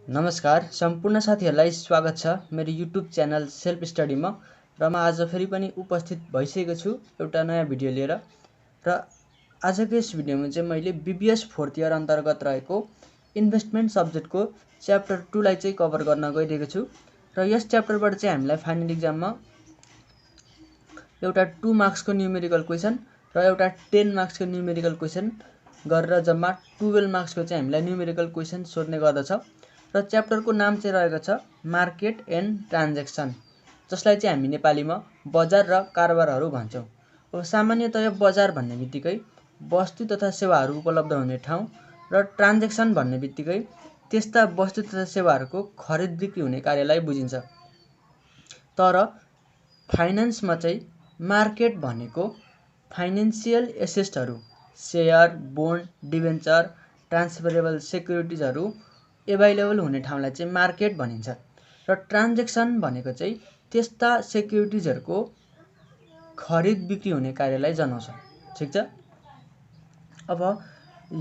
नमस्कार सम्पूर्ण साथीहरूलाई स्वागत छ मेरो युट्युब च्यानल सेल्फ स्टडीमा र म आज फेरि पनि उपस्थित भइसकेको छु एउटा नयाँ भिडियो लिएर। र आजको यस भिडियोमा चाहिँ मैले बीबीएस 4th इयर अन्तर्गत रहेको इन्भेस्टमेन्ट सब्जेक्टको च्याप्टर 2 लाई चाहिँ कभर गर्न गइरहेको छु। र यस च्याप्टरबाट चाहिँ हामीलाई फाइनल एक्जाममा एउटा 2 मार्क्सको न्युमेरिकल क्वेशन र एउटा 10 मार्क्सको न्युमेरिकल क्वेशन गरेर जम्मा 12 मार्क्सको चाहिँ हामीलाई न्युमेरिकल क्वेशन सोध्ने गर्दछ। र च्याप्टरको नाम चाहिँ रहेको छ मार्केट एन्ड ट्रान्ज्याक्सन, जसलाई चाहिँ हामी नेपालीमा बजार र कारोबारहरू भन्छौँ। अब सामान्यतया बजार भन्ने बित्तिकै वस्तु तथा सेवाहरू उपलब्ध हुने ठाउँ र ट्रान्ज्याक्सन भन्ने बित्तिकै त्यस्ता वस्तु तथा सेवाहरूको खरिद बिक्री हुने कार्यलाई बुझिन्छ। तर फाइनान्समा चाहिँ मार्केट भनेको फाइनेन्सियल एसेट्सहरू, सेयर, बोन्ड, डिबेन्चर, ट्रान्सफरेबल सेक्युरिटिजहरू एभाइलेबल हुने ठाउँलाई चाहिँ मार्केट भनिन्छ। र ट्रान्ज्याक्सन भनेको चाहिँ त्यस्ता सेक्युरिटिजहरूको खरिद बिक्री हुने कार्यलाई जनाउँछ। ठिक छ। अब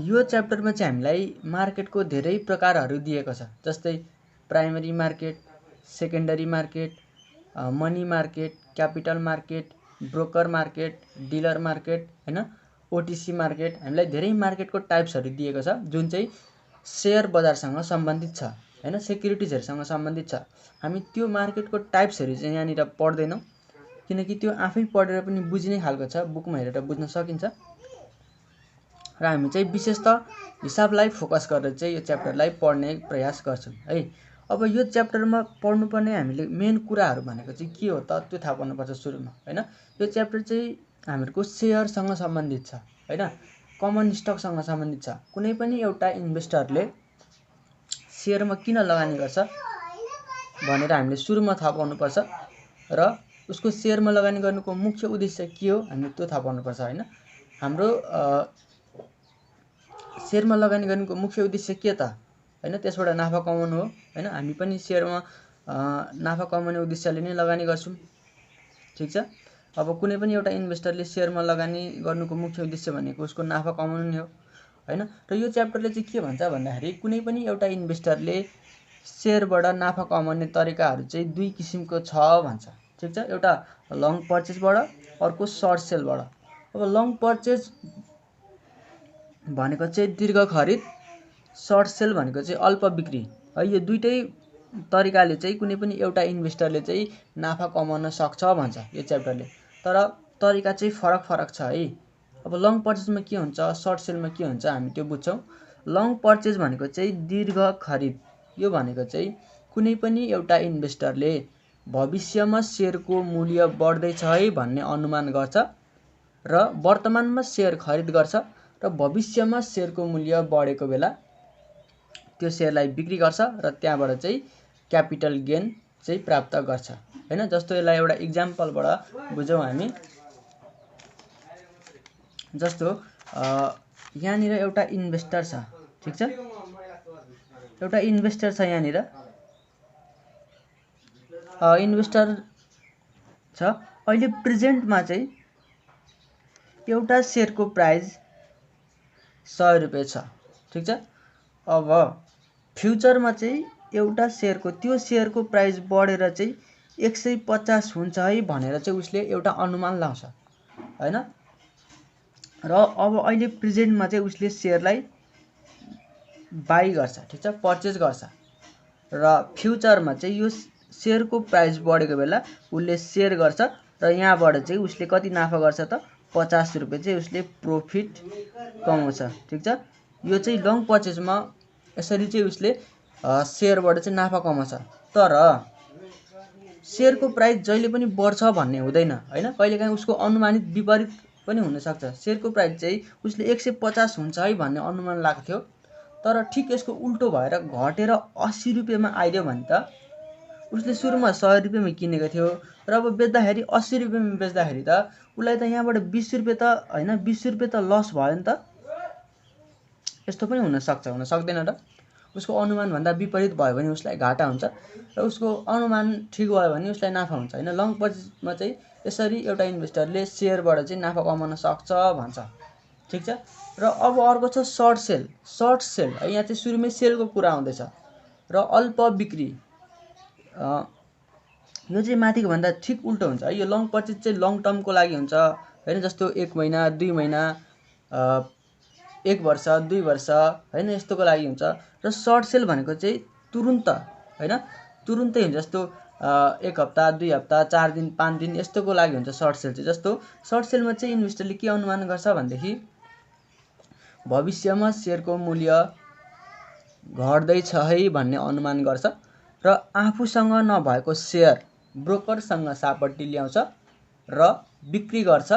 यो च्याप्टरमा चाहिँ हामीलाई मार्केटको धेरै प्रकारहरू दिएको छ, जस्तै primary market, secondary market, money market, capital market, broker market, dealer market, हैन, ओटिसी मार्केट। हामीलाई धेरै मार्केटको टाइप्सहरू दिएको छ जुन चाहिँ सेयर बजारसँग सम्बन्धित छ, हैन, सेक्युरिटिजहरूसँग सम्बन्धित छ। हामी त्यो मार्केटको टाइप्सहरू चाहिँ यहाँनिर पढ्दैनौँ, किनकि त्यो आफै पढेर पनि बुझ्ने खालको छ, बुकमा हेरेर बुझ्न सकिन्छ। र हामी चाहिँ विशेष त हिसाबलाई फोकस गरेर चाहिँ यो च्याप्टरलाई पढ्ने प्रयास गर्छौँ है। अब यो च्याप्टरमा पढ्नुपर्ने हामीले मेन कुराहरू भनेको चाहिँ के हो त त्यो थाहा पाउनुपर्छ सुरुमा, हैन। यो च्याप्टर चाहिँ हामीहरूको सेयरसँग सम्बन्धित छ, हैन, कमन स्टकसँग सम्बन्धित छ। कुनै पनि एउटा इन्भेस्टरले सेयरमा किन लगानी गर्छ भनेर हामीले सुरुमा थाहा पाउनुपर्छ र उसको सेयरमा लगानी गर्नुको मुख्य उद्देश्य के हो हामीले त्यो थाहा पाउनुपर्छ, हैन। हाम्रो सेयरमा लगानी गर्नुको मुख्य उद्देश्य के त, हैन, त्यसबाट नाफा कमाउनु हो, हैन। हामी पनि सेयरमा नाफा कमाउने उद्देश्यले नै लगानी गर्छौँ। ठिक छ। अब कुनै पनि एउटा इन्भेस्टरले सेयरमा लगानी गर्नुको मुख्य उद्देश्य भनेको उसको नाफा कमाउनु नै हो, हैन। र यो च्याप्टरले चाहिँ के भन्छ भन्दाखेरि कुनै पनि एउटा इन्भेस्टरले सेयरबाट नाफा कमाउने तरिकाहरू चाहिँ दुई किसिमको छ भन्छ। ठिक छ। एउटा लङ पर्चेजबाट, अर्को सर्ट सेलबाट। अब लङ पर्चेज भनेको चाहिँ दीर्घ खरिद, सर्ट सेल भनेको चाहिँ अल्प बिक्री है। यो दुईटै तरिकाले चाहिँ कुनै पनि एउटा इन्भेस्टरले चाहिँ नाफा कमाउन सक्छ भन्छ यो च्याप्टरले। तर तरिका चाहिँ फरक फरक छ है। अब लङ पर्चेजमा के हुन्छ, सर्ट सेलमा के हुन्छ हामी त्यो बुझ्छौँ। लङ पर्चेज भनेको चाहिँ दीर्घ खरिद। यो भनेको चाहिँ कुनै पनि एउटा इन्भेस्टरले भविष्यमा सेयरको मूल्य बढ्दैछ है भन्ने अनुमान गर्छ र वर्तमानमा सेयर खरिद गर्छ र भविष्यमा सेयरको मूल्य बढेको बेला त्यो सेयरलाई बिक्री गर्छ र त्यहाँबाट चाहिँ क्यापिटल गेन चाहिँ प्राप्त गर्छ, हैन। जस्तो यसलाई एउटा इक्जाम्पलबाट बुझौँ हामी। जस्तो यहाँनिर एउटा इन्भेस्टर छ, ठिक छ। एउटा इन्भेस्टर छ यहाँनिर, इन्भेस्टर छ। अहिले प्रेजेन्टमा चाहिँ एउटा सेयरको प्राइस 100 रुपियाँ छ, ठिक छ। अब फ्युचरमा चाहिँ एउटा सेयरको त्यो सेयरको प्राइस बढेर चाहिँ 150 हुन्छ है भनेर चाहिँ उसले एउटा अनुमान लाउँछ, हैन। र अब अहिले प्रेजेन्टमा चाहिँ उसले सेयरलाई बाई गर्छ, ठिक छ, पर्चेज गर्छ। र फ्युचरमा चाहिँ यो सेयरको प्राइस बढेको बेला उसले सेयर गर्छ र यहाँबाट चाहिँ उसले कति नाफा गर्छ त 50 रुपियाँ चाहिँ उसले प्रफिट कमाउँछ, ठिक छ। यो चाहिँ लङ पर्चेजमा यसरी चाहिँ उसले सेयरबाट चाहिँ नाफा कमाउँछ। तर सेयरको प्राइस जहिले पनि बढ्छ भन्ने हुँदैन, हैन। कहिलेकाहीँ उसको अनुमानित विपरीत पनि हुनसक्छ। सेयरको प्राइस चाहिँ उसले 150 हुन्छ है भन्ने अनुमान लाग्थ्यो, तर ठिक यसको उल्टो भएर घटेर 80 रुपियाँमा आइदियो भने त उसले सुरुमा 100 रुपियाँमा किनेको थियो र अब बेच्दाखेरि 80 रुपियाँमा बेच्दाखेरि त उसलाई त यहाँबाट 20 रुपियाँ त, हैन, 20 रुपियाँ त लस भयो नि त। यस्तो पनि हुनसक्छ, हुन सक्दैन र। उसको अनुमानभन्दा विपरीत भयो भने उसलाई घाटा हुन्छ र उसको अनुमान ठिक भयो भने उसलाई नाफा हुन्छ, हैन। लङ पर्चेजमा चाहिँ यसरी एउटा इन्भेस्टरले सेयरबाट चाहिँ नाफा कमाउन सक्छ भन्छ, ठिक छ। र अब अर्को छ सर्ट सेल। सर्ट सेल, यहाँ चाहिँ सुरुमै सेलको कुरा आउँदैछ। र अल्प बिक्री यो चाहिँ माथिको भन्दा ठिक उल्टो हुन्छ है। यो लङ पर्चेज चाहिँ लङ टर्मको लागि हुन्छ हैन, जस्तो 1 महिना 2 महिना 1 वर्ष 2 वर्ष हैन, यस्तोको लागि हुन्छ। र सर्ट सेल भनेको चाहिँ तुरुन्त हैन, तुरुन्तै हुन्छ, जस्तो 1 हप्ता 2 हप्ता 4 दिन 5 दिन यस्तोको लागि हुन्छ सर्ट सेल चाहिँ। जस्तो सर्ट सेलमा चाहिँ इन्भेस्टरले के अनुमान गर्छ भनेदेखि भविष्यमा सेयरको मूल्य घट्दैछ है भन्ने अनुमान गर्छ र आफूसँग नभएको सेयर ब्रोकरसँग सापट्टि ल्याउँछ र बिक्री गर्छ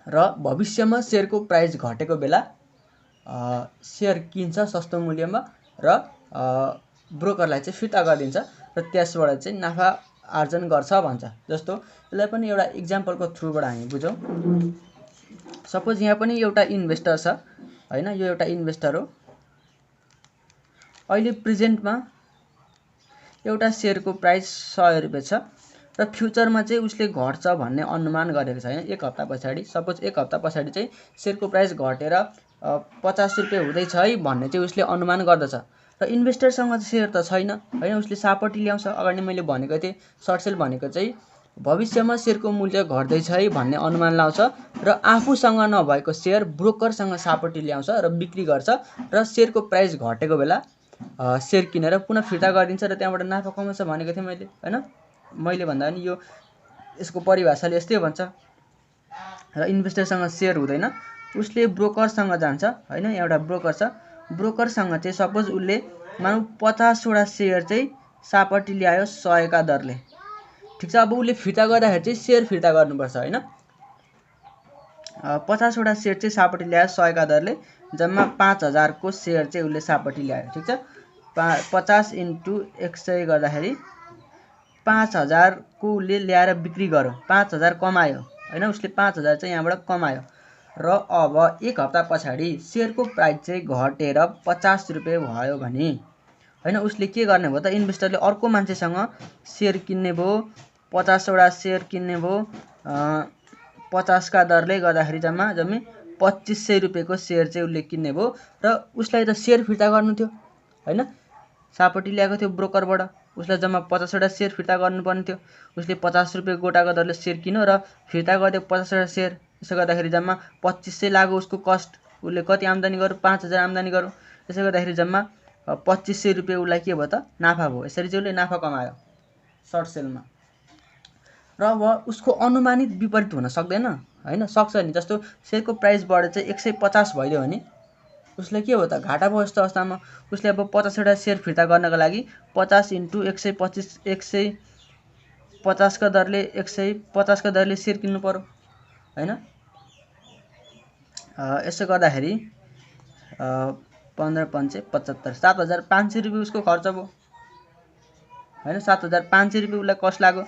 र भविष्यमा सेयरको प्राइस घटेको बेला सेयर किन्छ सस्तो मूल्यमा र ब्रोकरलाई चाहिँ फिर्ता गरिदिन्छ र त्यसबाट चाहिँ नाफा आर्जन गर्छ भन्छ। जस्तो यसलाई पनि एउटा इक्जाम्पलको थ्रुबाट हामी बुझौँ। सपोज यहाँ पनि एउटा इन्भेस्टर छ हैन, यो एउटा इन्भेस्टर हो। अहिले प्रेजेन्टमा एउटा सेयरको प्राइस 100 रुपैयाँ छ र फ्युचरमा चाहिँ उसले घट्छ भन्ने अनुमान गरेको छ हैन। 1 हप्ता पछाडि, सपोज 1 हप्ता पछाडि चाहिँ सेयरको प्राइस घटेर 50 रुपैयाँ हुँदैछ है भन्ने चाहिँ उसले अनुमान गर्दछ र इन्भेस्टरसँग चाहिँ सेयर त छैन हैन, उसले सापट्टि ल्याउँछ। अगाडि मैले भनेको थिएँ सर्ट सेल भनेको चाहिँ भविष्यमा सेयरको मूल्य घट्दैछ है भन्ने अनुमान लाउँछ र आफूसँग नभएको सेयर ब्रोकरसँग सापट्टि ल्याउँछ र बिक्री गर्छ र सेयरको प्राइस घटेको बेला सेयर किनेर पुनः फिर्ता गरिदिन्छ र त्यहाँबाट नाफा कमाउँछ भनेको थिएँ मैले हैन। मैले भन्दा पनि यो यसको परिभाषाले यस्तै भन्छ। र इन्भेस्टरसँग सेयर हुँदैन, उसले ब्रोकरसँग जान्छ हैन। एउटा ब्रोकर छ, ब्रोकरसँग चाहिँ सपोज उसले मानौ 50 वटा सेयर चाहिँ सापट्टि ल्यायो 100 का दरले, ठिक छ। अब उसले फिर्ता गर्दाखेरि चाहिँ सेयर फिर्ता गर्नुपर्छ हैन। 50 वटा सेयर चाहिँ सापट्टि ल्यायो 100 का दरले, जम्मा 5000 को सेयर चाहिँ उसले सापट्टि ल्यायो, ठिक छ। 50 × 100 गर्दाखेरि 5000 को उसले ल्याएर बिक्री गर्यो, 5000 कमायो हैन। उसले 5000 चाहिँ यहाँबाट कमायो र अब 1 हप्ता पछाडि सेयरको प्राइस चाहिँ घटेर 50 रुपैयाँ भयो भने हैन, उसले के गर्ने भयो त, इन्भेस्टरले अर्को मान्छेसँग सेयर किन्ने भयो, 50 वटा सेयर किन्ने भयो 50 का दरले गर्दाखेरि जम्मी 2500 रुपैयाँको सेयर चाहिँ उसले किन्ने भयो र उसलाई त सेयर फिर्ता गर्नु थियो हैन। सापट्टि ल्याएको थियो ब्रोकरबाट, उसलाई जम्मा 50 वटा सेयर फिर्ता गर्नुपर्ने थियो। उसले 50 रुपैयाँ गोटाको दरले सेयर किन्यो र फिर्ता गरिदियो 50 वटा सेयर। यसो गर्दाखेरि जम्मा 2500 लाग्यो उसको कस्ट। उसले कति आम्दानी गर्यो, 5000 आम्दानी गर्यो। यसो गर्दाखेरि जम्मा 2500 रुपैयाँ उसलाई के भयो त, नाफा भयो। यसरी चाहिँ उसले नाफा कमायो सर्ट सेलमा। र अब उसको अनुमानित विपरीत हुन सक्दैन हैन, सक्छ नि। जस्तो सेयरको प्राइस बढेर चाहिँ 150 भइदियो भने उसले के हो त, घाटा भयो। यस्तो अवस्थामा उसले अब 50 वटा सेयर फिर्ता गर्नको लागि 50 × 125 150 का दरले 150 का दरले सेयर किन्नु पर्यो हैन। यसो गर्दाखेरि 15 × 5 = 75, 7500 रुपैयाँ उसको खर्च भयो हैन। 7500 रुपैयाँ उसलाई कस्ट लाग्यो।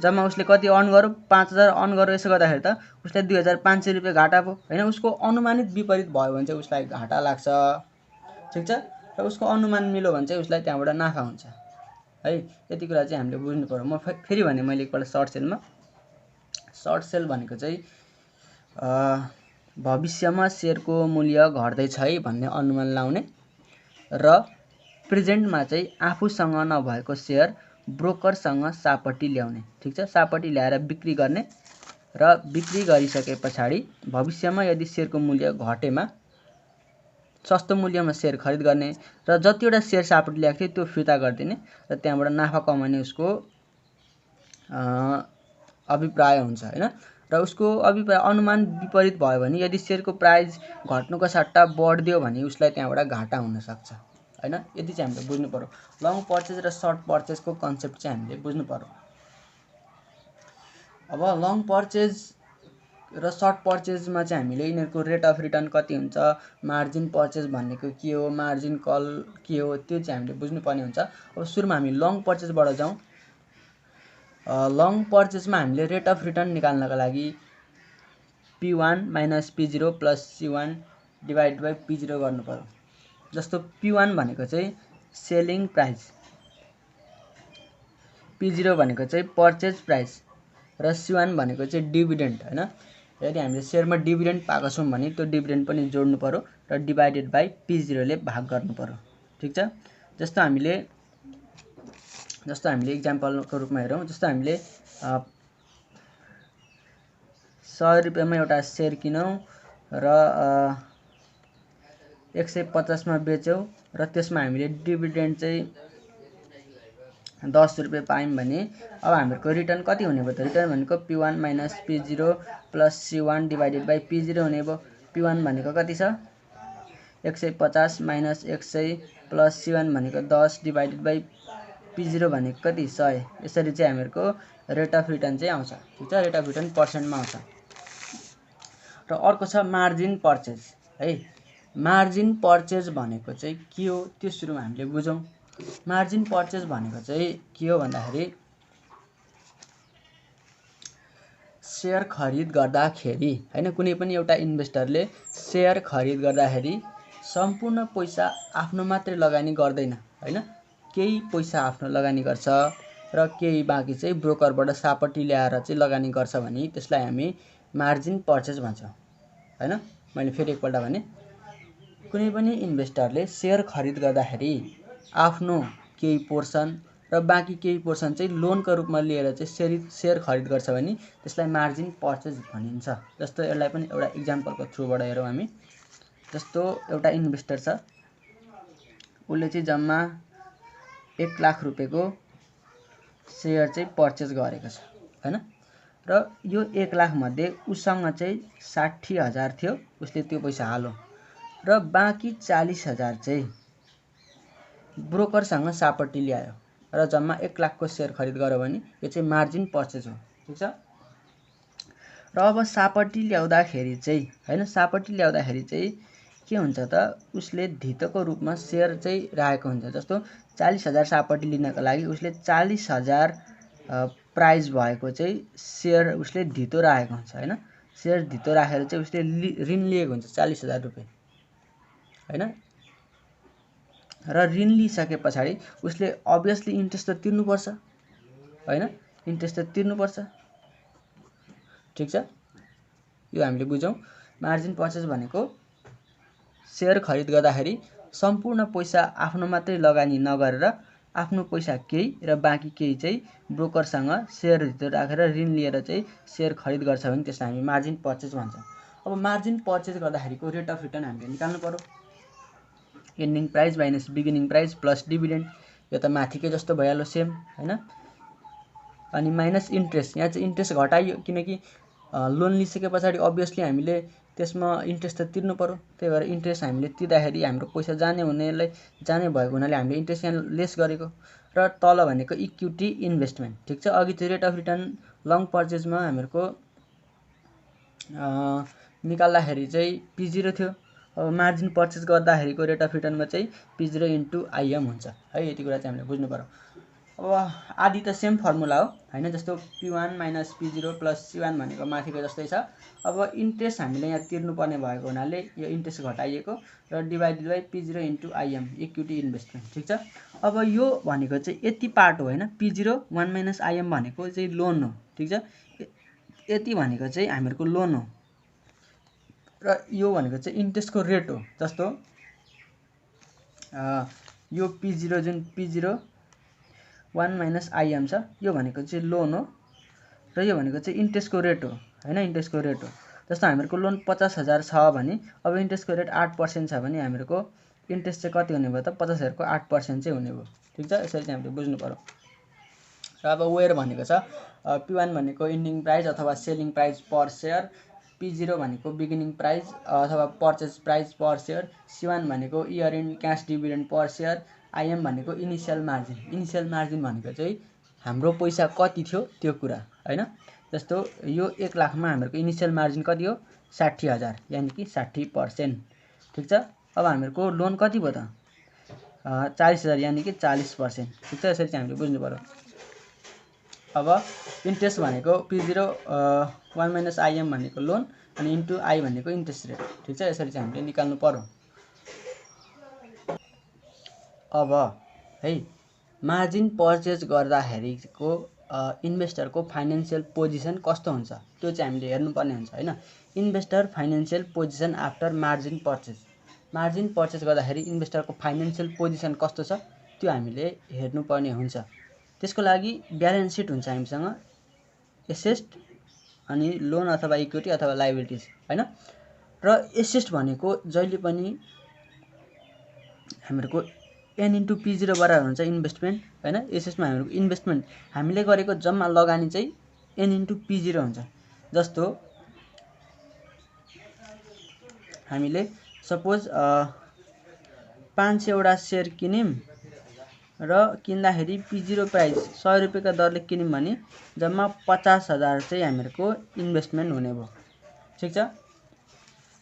जम्मा उसले कति अर्न गर्यो, 5000 अर्न गर्यो। यसो गर्दाखेरि त उसलाई 2500 रुपैयाँ घाटा भयो हैन। उसको अनुमानित विपरीत भयो भने चाहिँ उसलाई घाटा लाग्छ, ठिक छ। र उसको अनुमान मिल्यो भने चाहिँ उसलाई त्यहाँबाट नाफा हुन्छ है। यति कुरा चाहिँ हामीले बुझ्नु पर्यो। म फेरि भने मैले एकपल्ट सर्ट सेलमा, सर्ट सेल भनेको चाहिँ भविष्यमा सेयरको मूल्य घट्दैछ है भन्ने अनुमान लाउने र प्रेजेन्टमा चाहिँ आफूसँग नभएको सेयर ब्रोकरसँग सापट्टि ल्याउने, ठिक छ। सापट्टि ल्याएर बिक्री गर्ने र बिक्री गरिसके पछाडि भविष्यमा यदि सेयरको मूल्य घटेमा सस्तो मूल्यमा सेयर खरिद गर्ने र जतिवटा सेयर सापट्टि ल्याएको थियो त्यो फिर्ता गरिदिने र त्यहाँबाट नाफा कमाउने उसको अभिप्राय हुन्छ हैन। र उसको अभिप्राय अनुमान विपरीत भयो भने यदि सेयरको प्राइस घट्नुको सट्टा बढ्दियो भने उसलाई त्यहाँबाट घाटा हुनसक्छ हैन। यति चाहिँ हामीले बुझ्नु पर्यो। लङ पर्चेज र सर्ट पर्चेजको कन्सेप्ट चाहिँ हामीले बुझ्नु पर्यो। अब लङ पर्चेज र सर्ट पर्चेजमा चाहिँ हामीले यिनीहरूको रेट अफ रिटर्न कति हुन्छ, मार्जिन पर्चेज भनेको के हो, मार्जिन कल के हो, त्यो चाहिँ हामीले बुझ्नुपर्ने हुन्छ। अब सुरुमा हामी लङ पर्चेजबाट जाउँ। लङ पर्चेजमा हामीले रेट अफ रिटर्न निकाल्नको लागि P1 - P0 + C1 / P0 गर्नु पर्यो। जस्तो P1 भनेको चाहिँ सेलिङ प्राइस, P0 भनेको चाहिँ पर्चेज प्राइस र C1 भनेको चाहिँ डिभिडेन्ड हैन। यदि हामीले सेयरमा डिभिडेन्ड पाएको छौँ भने त्यो डिभिडेन्ड पनि जोड्नु पर्यो र डिभाइडेड बाई P0 ले भाग गर्नु पर्यो। ठिक छ। जस्तो हामीले इक्जाम्पलको रूपमा हेरौँ। जस्तो हामीले 100 रुपैयाँमा एउटा सेयर किनौँ र 150 मा बेच्यौँ र त्यसमा हामीले डिभिडेन्ड चाहिँ 10 रुपैयाँ पायौँ भने अब हाम्रो रिटर्न कति हुने भयो त? रिटर्न भनेको P1 minus P0 plus C1 divided by P0 हुने भयो। P1 भनेको कति छ? 150 माइनस 100 प्लस C1 भनेको 10 डिभाइडेड बाई P0 भनेको कति? 100। यसरी चाहिँ हामीहरूको रेट अफ रिटर्न चाहिँ आउँछ। ठिक छ। रेट अफ रिटर्न पर्सेन्टमा आउँछ। र अर्को छ मार्जिन पर्चेज है। मार्जिन पर्चेज भनेको चाहिँ के हो त्यो सुरुमा हामीले बुझौँ। मार्जिन पर्चेज भनेको चाहिँ के हो भन्दाखेरि सेयर खरिद गर्दाखेरि हैन, कुनै पनि एउटा इन्भेस्टरले सेयर खरिद गर्दाखेरि सम्पूर्ण पैसा आफ्नो मात्रै लगानी गर्दैन हैन, केही पैसा आफ्नो लगानी गर्छ र केही बाँकी चाहिँ ब्रोकरबाट सापटी ल्याएर चाहिँ लगानी गर्छ भने त्यसलाई हामी मार्जिन पर्चेज भन्छौँ हैन। मैले फेरि एकपल्ट भने कुनै पनि इन्भेस्टरले सेयर खरिद गर्दाखेरि आफ्नो केही पोर्सन र बाँकी केही पोर्सन चाहिँ लोनको रूपमा लिएर चाहिँ सेयर खरिद गर्छ भने त्यसलाई मार्जिन पर्चेज भनिन्छ। जस्तो यसलाई पनि एउटा इक्जाम्पलको थ्रुबाट हेरौँ हामी। जस्तो एउटा इन्भेस्टर छ, उसले चाहिँ जम्मा 1 लाख रुपैयाँको सेयर चाहिँ पर्चेज गरेको छ हैन, र यो 1 लाख मध्ये उसँग चाहिँ 60,000 थियो, उसले त्यो पैसा हाल्यो र बाँकी 40,000 चाहिँ ब्रोकरसँग सापट्टि ल्यायो र जम्मा 1 लाखको सेयर खरिद गर्यो भने यो चाहिँ मार्जिन पर्चेज हो। ठिक छ। र अब सापट्टि ल्याउँदाखेरि चाहिँ हैन, सापट्टि ल्याउँदाखेरि चाहिँ के हुन्छ त, उसले धितोको रूपमा सेयर चाहिँ राखेको हुन्छ। जस्तो 40,000 सापट्टि लिनको लागि उसले 40,000 प्राइस भएको चाहिँ सेयर उसले धितो राखेको हुन्छ हैन। सेयर धितो राखेर चाहिँ उसले ऋण लिएको हुन्छ 40,000 रुपैयाँ हैन, र ऋण लिइसके पछाडि उसले अभियसली इन्ट्रेस्ट त तिर्नुपर्छ हैन, इन्ट्रेस्ट त तिर्नुपर्छ। ठिक छ। यो हामीले बुझौँ। मार्जिन पर्चेज भनेको सेयर खरिद गर्दाखेरि सम्पूर्ण पैसा आफ्नो मात्रै लगानी नगरेर आफ्नो पैसा केही र बाँकी केही चाहिँ ब्रोकरसँग सेयर भित्र राखेर ऋण लिएर चाहिँ सेयर खरिद गर्छ भने त्यसलाई हामी मार्जिन पर्चेज भन्छौँ। अब margin purchase गर्दाखेरिको rate of return हामीले निकाल्नु पर्यो। Ending price minus beginning price plus dividend, यो त माथिकै जस्तो भइहाल्यो सेम हैन। अनि माइनस इन्ट्रेस्ट, यहाँ चाहिँ इन्ट्रेस्ट घटाइयो किनकि लोन लिइसके पछाडि अभियसली हामीले त्यसमा इन्ट्रेस्ट त तिर्नु पर्यो। त्यही भएर इन्ट्रेस्ट हामीले तिर्दाखेरि हाम्रो पैसा जाने भएको हुनाले हामीले इन्ट्रेस्ट यहाँ लेस गरेको। र तल भनेको इक्विटी इन्भेस्टमेन्ट। ठिक छ। अघि त्यो रेट अफ रिटर्न लङ पर्चेजमा हामीहरूको निकाल्दाखेरि चाहिँ P0 थियो। अब मार्जिन पर्चेज गर्दाखेरिको रेट अफ रिटर्नमा चाहिँ P0 इन्टु IM हुन्छ है। यति कुरा चाहिँ हामीले बुझ्नु पर्यो। अब आदि त सेम फर्मुला हो हैन। जस्तो P1 minus P0 plus C1 भनेको माथिको जस्तै छ। अब इन्ट्रेस्ट हामीले यहाँ तिर्नुपर्ने भएको हुनाले यो इन्ट्रेस्ट घटाइएको र divided by P0 into IM equity investment. ठिक छ। अब यो भनेको चाहिँ यति पार्ट हो हैन। P0 1 माइनस IM भनेको चाहिँ लोन हो। ठिक छ। यति भनेको चाहिँ हामीहरूको लोन हो र यो भनेको चाहिँ इन्ट्रेस्टको रेट हो। जस्तो यो P0 जुन P0 1 माइनस IM छ, यो भनेको चाहिँ लोन हो र यो भनेको चाहिँ इन्ट्रेस्टको रेट हो हैन, इन्ट्रेस्टको रेट हो। जस्तो हामीहरूको लोन 50,000 छ भने अब इन्ट्रेस्टको रेट 8% छ भने हामीहरूको इन्ट्रेस्ट चाहिँ कति हुने भयो त? 50,000 को 8% चाहिँ हुने भयो। ठिक छ। यसरी चाहिँ हामीले बुझ्नु पर्यो। र अब वेयर भनेको छ P1 भनेको इन्डिङ प्राइस अथवा सेलिङ प्राइस पर सेयर, P0 भनेको बिगिनिङ प्राइस अथवा पर्चेज प्राइस पर सेयर, C1 भनेको year and cash dividend per share, IM भनेको इनिसियल मार्जिन। इनिसियल मार्जिन भनेको चाहिँ हाम्रो पैसा कति थियो त्यो कुरा हैन। जस्तो यो 1 लाखमा हामीहरूको इनिसियल मार्जिन कति हो? 60,000 यानि कि 60%। ठिक छ। अब हामीहरूको लोन कति भयो त? 40,000 यानि कि 40%। ठिक छ। यसरी चाहिँ हामीले बुझ्नु पर्यो। अब इन्ट्रेस्ट भनेको P0 1 माइनस IM भनेको लोन अनि इन्टु I भनेको इन्ट्रेस्ट रेट। ठिक छ। यसरी चाहिँ हामीले निकाल्नु पर्यो। अब है मार्जिन पर्चेज गर्दाखेरिको इन्भेस्टरको फाइनेन्सियल पोजिसन कस्तो हुन्छ त्यो चाहिँ हामीले हेर्नुपर्ने हुन्छ हैन। Investor financial position after margin purchase गर्दाखेरि इन्भेस्टरको फाइनेन्सियल पोजिसन कस्तो छ त्यो हामीले हेर्नुपर्ने हुन्छ। त्यसको लागि ब्यालेन्स सिट हुन्छ हामीसँग, एसेट अनि लोन अथवा इक्विटी अथवा लायबिलिटिज हैन। र एसेट भनेको जहिले पनि हामीहरूको N/P0 बराबर हुन्छ इन्भेस्टमेन्ट हैन। एसेटमा हामीहरूको इन्भेस्टमेन्ट हामीले गरेको जम्मा लगानी चाहिँ N/P0 हुन्छ। जस्तो हामीले सपोज 500 वटा सेयर किन्यौं र किन्दाखेरि P0 प्राइस 100 रुपैयाँका दरले किन्यौं भने जम्मा 50,000 चाहिँ हामीहरूको इन्भेस्टमेन्ट हुने भयो, ठीक छ।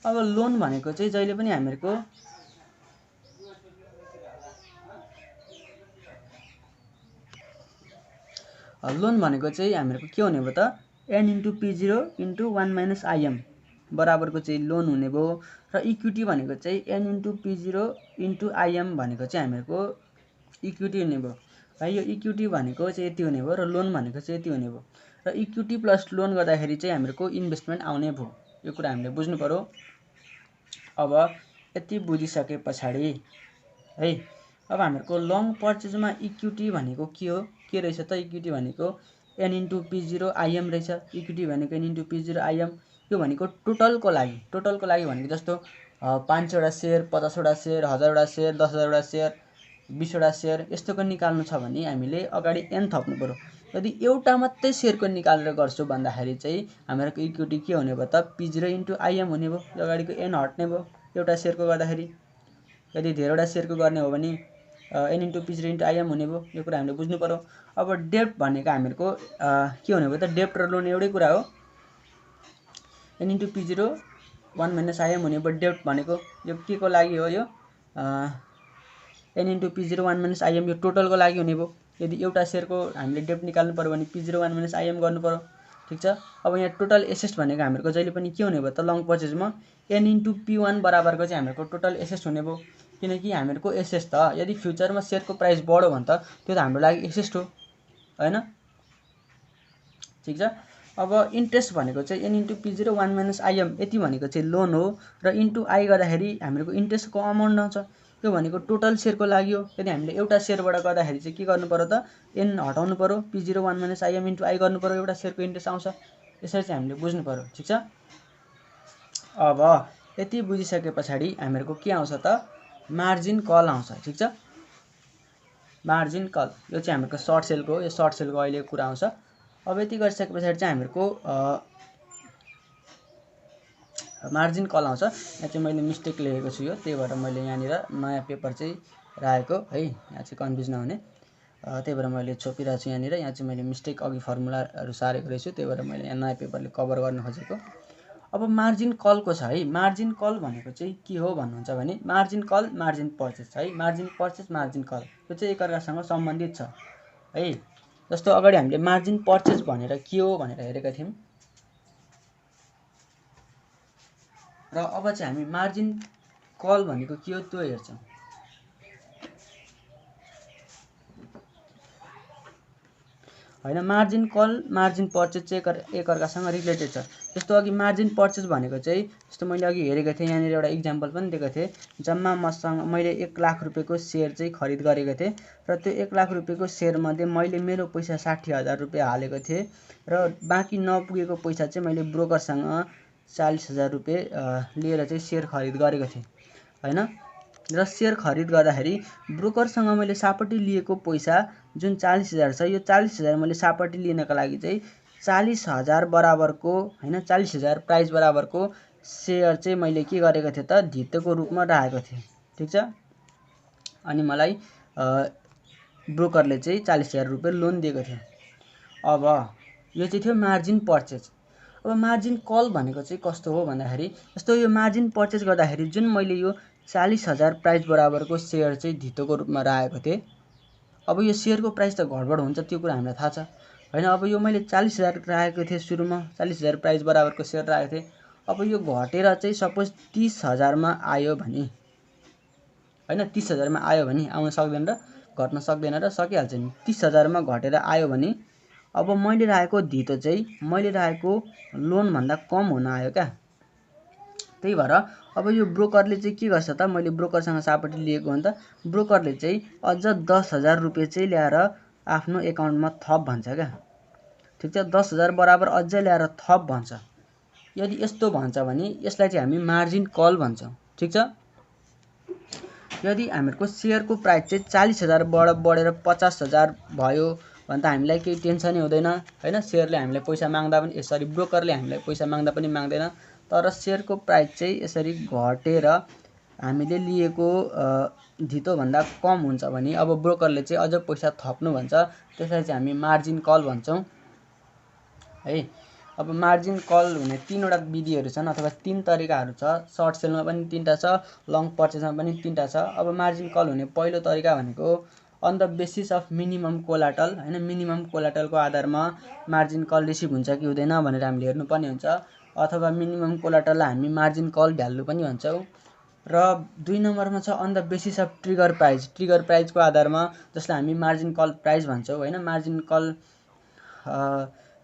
अब लोन भनेको चाहिँ जहिले पनि हामीहरूको के हुने भयो त N/P0 × 1 - IM बराबरको चाहिँ लोन हुने भयो। र इक्विटी भनेको चाहिँ N/P0 × IM भनेको चाहिँ हामीहरूको इक्विटी हुने भयो है। यो इक्विटी भनेको चाहिँ यति हुने भयो र लोन भनेको चाहिँ यति हुने भयो। र इक्विटी प्लस लोन गर्दाखेरि चाहिँ हामीहरूको इन्भेस्टमेन्ट आउने भयो। यो कुरा हामीले बुझ्नु पर्यो। अब यति बुझिसके पछाडि है अब हामीहरूको लङ पर्चेजमा इक्विटी भनेको के रहेछ त? इक्विटी भनेको N/P0 IM रहेछ। इक्विटी भनेको N/P0 IM। यो भनेको टोटलको लागि भनेको जस्तो 500 वटा सेयर, 50 वटा सेयर, 1000 वटा सेयर, 10,000 वटा सेयर, 20 वटा सेयर यस्तोको निकाल्नु छ भने हामीले अगाडि N थप्नु पर्यो। यदि एउटा मात्रै सेयरको निकालेर गर्छु भन्दाखेरि चाहिँ हाम्रो इक्विटी के हुने भयो त? P0 × IM हुने भयो। यो अगाडिको N हट्ने भयो एउटा सेयरको गर्दाखेरि। यदि धेरैवटा सेयरको गर्ने हो भने N/P0 × IM हुने भयो। यो कुरा हामीले बुझ्नु पर्यो। अब डेब्ट भनेको हामीहरूको के हुने भयो त? डेब्ट र लोन एउटै कुरा हो। N/P0 1 - IM हुने भयो डेब्ट भनेको। यो के को लागि हो? यो N/P0 1 - IM यो टोटलको लागि हुने भयो। यदि एउटा सेयरको हामीले डेब्ट निकाल्नु पर्यो भने P0 1 - IM गर्नु पर्यो, ठीक छ। अब यहाँ टोटल एसेट भनेको हामीहरूको जहिले पनि के हुने भयो त? लङ पर्चेजमा N/P1 बराबरको चाहिँ हामीहरूको टोटल एसेट हुने भयो। किनकि हामीहरूको एसेट त यदि फ्युचरमा सेयरको प्राइस बढ्यो भने त त्यो त हाम्रो लागि एसेट हो हैन, ठीक छ। अब इन्ट्रेस्ट भनेको चाहिँ N/P0 1 - IM यति भनेको चाहिँ लोन हो र इन्टु आई गर्दाखेरि हामीहरूको इन्ट्रेस्टको अमाउन्ट आउँछ। यो भनेको टोटल सेयरको लागि हो। यदि हामीले एउटा सेयरबाट गर्दाखेरि चाहिँ के गर्नु पर्यो त? N हटाउनु पर्यो, P0 1 - IM इन्टु आई गर्नु पर्यो, एउटा सेयरको इन्ट्रेस्ट आउँछ। यसरी चाहिँ हामीले बुझ्नु पर्यो, ठीक छ। अब यति बुझिसके पछाडि हामीहरूको के आउँछ त? मार्जिन कल आउँछ, ठीक छ। मार्जिन कल यो चाहिँ हामीहरूको सर्ट सेलको हो। यो सर्ट सेलको अहिले कुरा आउँछ। अब यति गरिसके पछाडि चाहिँ हामीहरूको मार्जिन कल आउँछ। यहाँ चाहिँ मैले मिस्टेक लेखेको छु, यो त्यही भएर मैले यहाँनिर नयाँ पेपर चाहिँ राखेको है, यहाँ चाहिँ कन्फ्युज नहुने, त्यही भएर मैले छोपिरहेको छु यहाँनिर। यहाँ चाहिँ मैले मिस्टेक अघि फर्मुलाहरू सारेको रहेछु, त्यही भएर मैले यहाँ नयाँ पेपरले कभर गर्न खोजेको। अब मार्जिन कलको छ है। मार्जिन कल भनेको चाहिँ के हो भन्नुहुन्छ भने मार्जिन कल मार्जिन पर्चेज है। मार्जिन पर्चेज मार्जिन कल यो चाहिँ एकअर्कासँग सम्बन्धित छ है। जस्तो अगाडि हामीले मार्जिन पर्चेज भनेर के हो भनेर हेरेका थियौँ र अब चाहिँ हामी मार्जिन कल भनेको के हो त्यो हेर्छौँ। हैन, मार्जिन कल मार्जिन पर्चेज चाहिँ एकअर्कासँग रिलेटेड छ। जस्तो अघि मार्जिन पर्चेज भनेको चाहिँ जस्तो मैले अघि हेरेको थिएँ, यहाँनिर एउटा इक्जाम्पल पनि दिएको थिएँ। जम्मा मसँग मैले 1 लाख रुपियाँको सेयर चाहिँ खरिद गरेको थिएँ र त्यो 1 लाख रुपियाँको सेयरमध्ये मैले मेरो पैसा 60,000 रुपियाँ हालेको थिएँ र बाँकी नपुगेको पैसा चाहिँ मैले ब्रोकरसँग 40,000 रुपियाँ लिएर चाहिँ सेयर खरिद गरेको थिएँ हैन। र सेयर खरिद गर्दाखेरि ब्रोकरसँग मैले सापट्टि लिएको पैसा जुन 40,000 छ, यो 40,000 मैले सापट्टि लिनको लागि चाहिँ 40,000 बराबरको हैन, 40,000 प्राइस बराबरको सेयर चाहिँ मैले के गरेको थिएँ त? धितोको रूपमा राखेको थिएँ, ठीक छ। अनि मलाई ब्रोकरले चाहिँ 40,000 रुपियाँ लोन दिएको थियो। अब यो चाहिँ थियो मार्जिन पर्चेज। अब मार्जिन कल भनेको चाहिँ कस्तो हो भन्दाखेरि जस्तो यो मार्जिन पर्चेज गर्दाखेरि जुन मैले यो 40,000 प्राइस बराबरको सेयर चाहिँ धितोको रूपमा राखेको थिएँ, अब यो सेयरको प्राइस त घटबड हुन्छ त्यो कुरा हामीलाई थाहा छ हैन। अब यो मैले 40,000 राखेको थिएँ सुरुमा, 40,000 प्राइस बराबरको सेयर राखेको थिएँ। अब यो घटेर चाहिँ सपोज 30,000 मा आयो भने हैन, 30,000 मा आयो भने आउन सक्दैन र घट्न सक्दैन र सकिहाल्छ नि। 30,000 मा घटेर आयो भने अब मैले राखेको धितो चाहिँ मैले राखेको लोनभन्दा कम हुन आयो क्या। त्यही भएर अब यो ब्रोकरले चाहिँ के गर्छ त, मैले ब्रोकरसँग सापट्टि लिएको हो नि त, ब्रोकरले चाहिँ अझ 10,000 रुपियाँ चाहिँ ल्याएर आफ्नो एकाउन्टमा थप भन्छ क्या। ठिक छ, 10,000 बराबर अझै ल्याएर थप भन्छ। यदि यस्तो भन्छ भने यसलाई चाहिँ हामी मार्जिन कल भन्छौँ। ठिक छ, यदि हामीहरूको सेयरको प्राइस चाहिँ 40,000 बढेर 50,000 भयो भने त हामीलाई केही टेन्सनै हुँदैन हैन। सेयरले हामीलाई पैसा माग्दा पनि सरी ब्रोकरले हामीलाई पैसा माग्दा पनि माग्दैन। तर सेयरको प्राइस चाहिँ यसरी घटेर हामीले लिएको धितोभन्दा कम हुन्छ भने अब ब्रोकरले चाहिँ अझ पैसा थप्नु भन्छ, त्यसलाई चाहिँ हामी मार्जिन कल भन्छौँ है। अब मार्जिन कल हुने 3वटा विधिहरू छन् अथवा 3 तरिकाहरू छ। सर्ट सेलमा पनि 3टा छ, लङ पर्चेसमा पनि 3टा छ। अब मार्जिन कल हुने पहिलो तरिका भनेको on the basis of minimum collateral हैन, मिनिमम कोलाटलको आधारमा मार्जिन कल रिसिभ हुन्छ कि हुँदैन भनेर हामीले हेर्नुपर्ने हुन्छ। अथवा मिनिमम कोलाटललाई हामी मार्जिन कल भ्यालु पनि भन्छौँ। र 2 नम्बरमा छ on the basis of trigger price, trigger प्राइसको आधारमा जसलाई हामी मार्जिन कल प्राइस भन्छौँ हैन। मार्जिन कल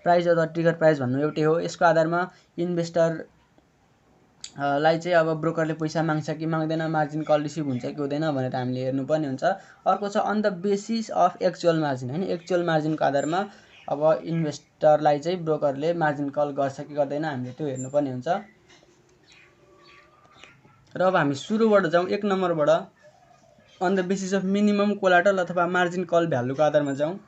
प्राइस अथवा ट्रिगर प्राइस भन्नु एउटै हो। यसको आधारमा इन्भेस्टर लाई चाहिँ अब ब्रोकरले पैसा माग्छ कि माग्दैन, मार्जिन कल रिसिभ हुन्छ कि हुँदैन भनेर हामीले हेर्नुपर्ने हुन्छ। अर्को छ on the basis of actual margin हैन, एक्चुअल मार्जिनको आधारमा अब इन्भेस्टरलाई चाहिँ ब्रोकरले मार्जिन कल गर्छ कि गर्दैन हामीले त्यो हेर्नुपर्ने हुन्छ। र अब हामी सुरुबाट जाउँ 1 नम्बरबाट on the basis of minimum collateral अथवा मार्जिन कल भ्यालुको आधारमा जाउँ।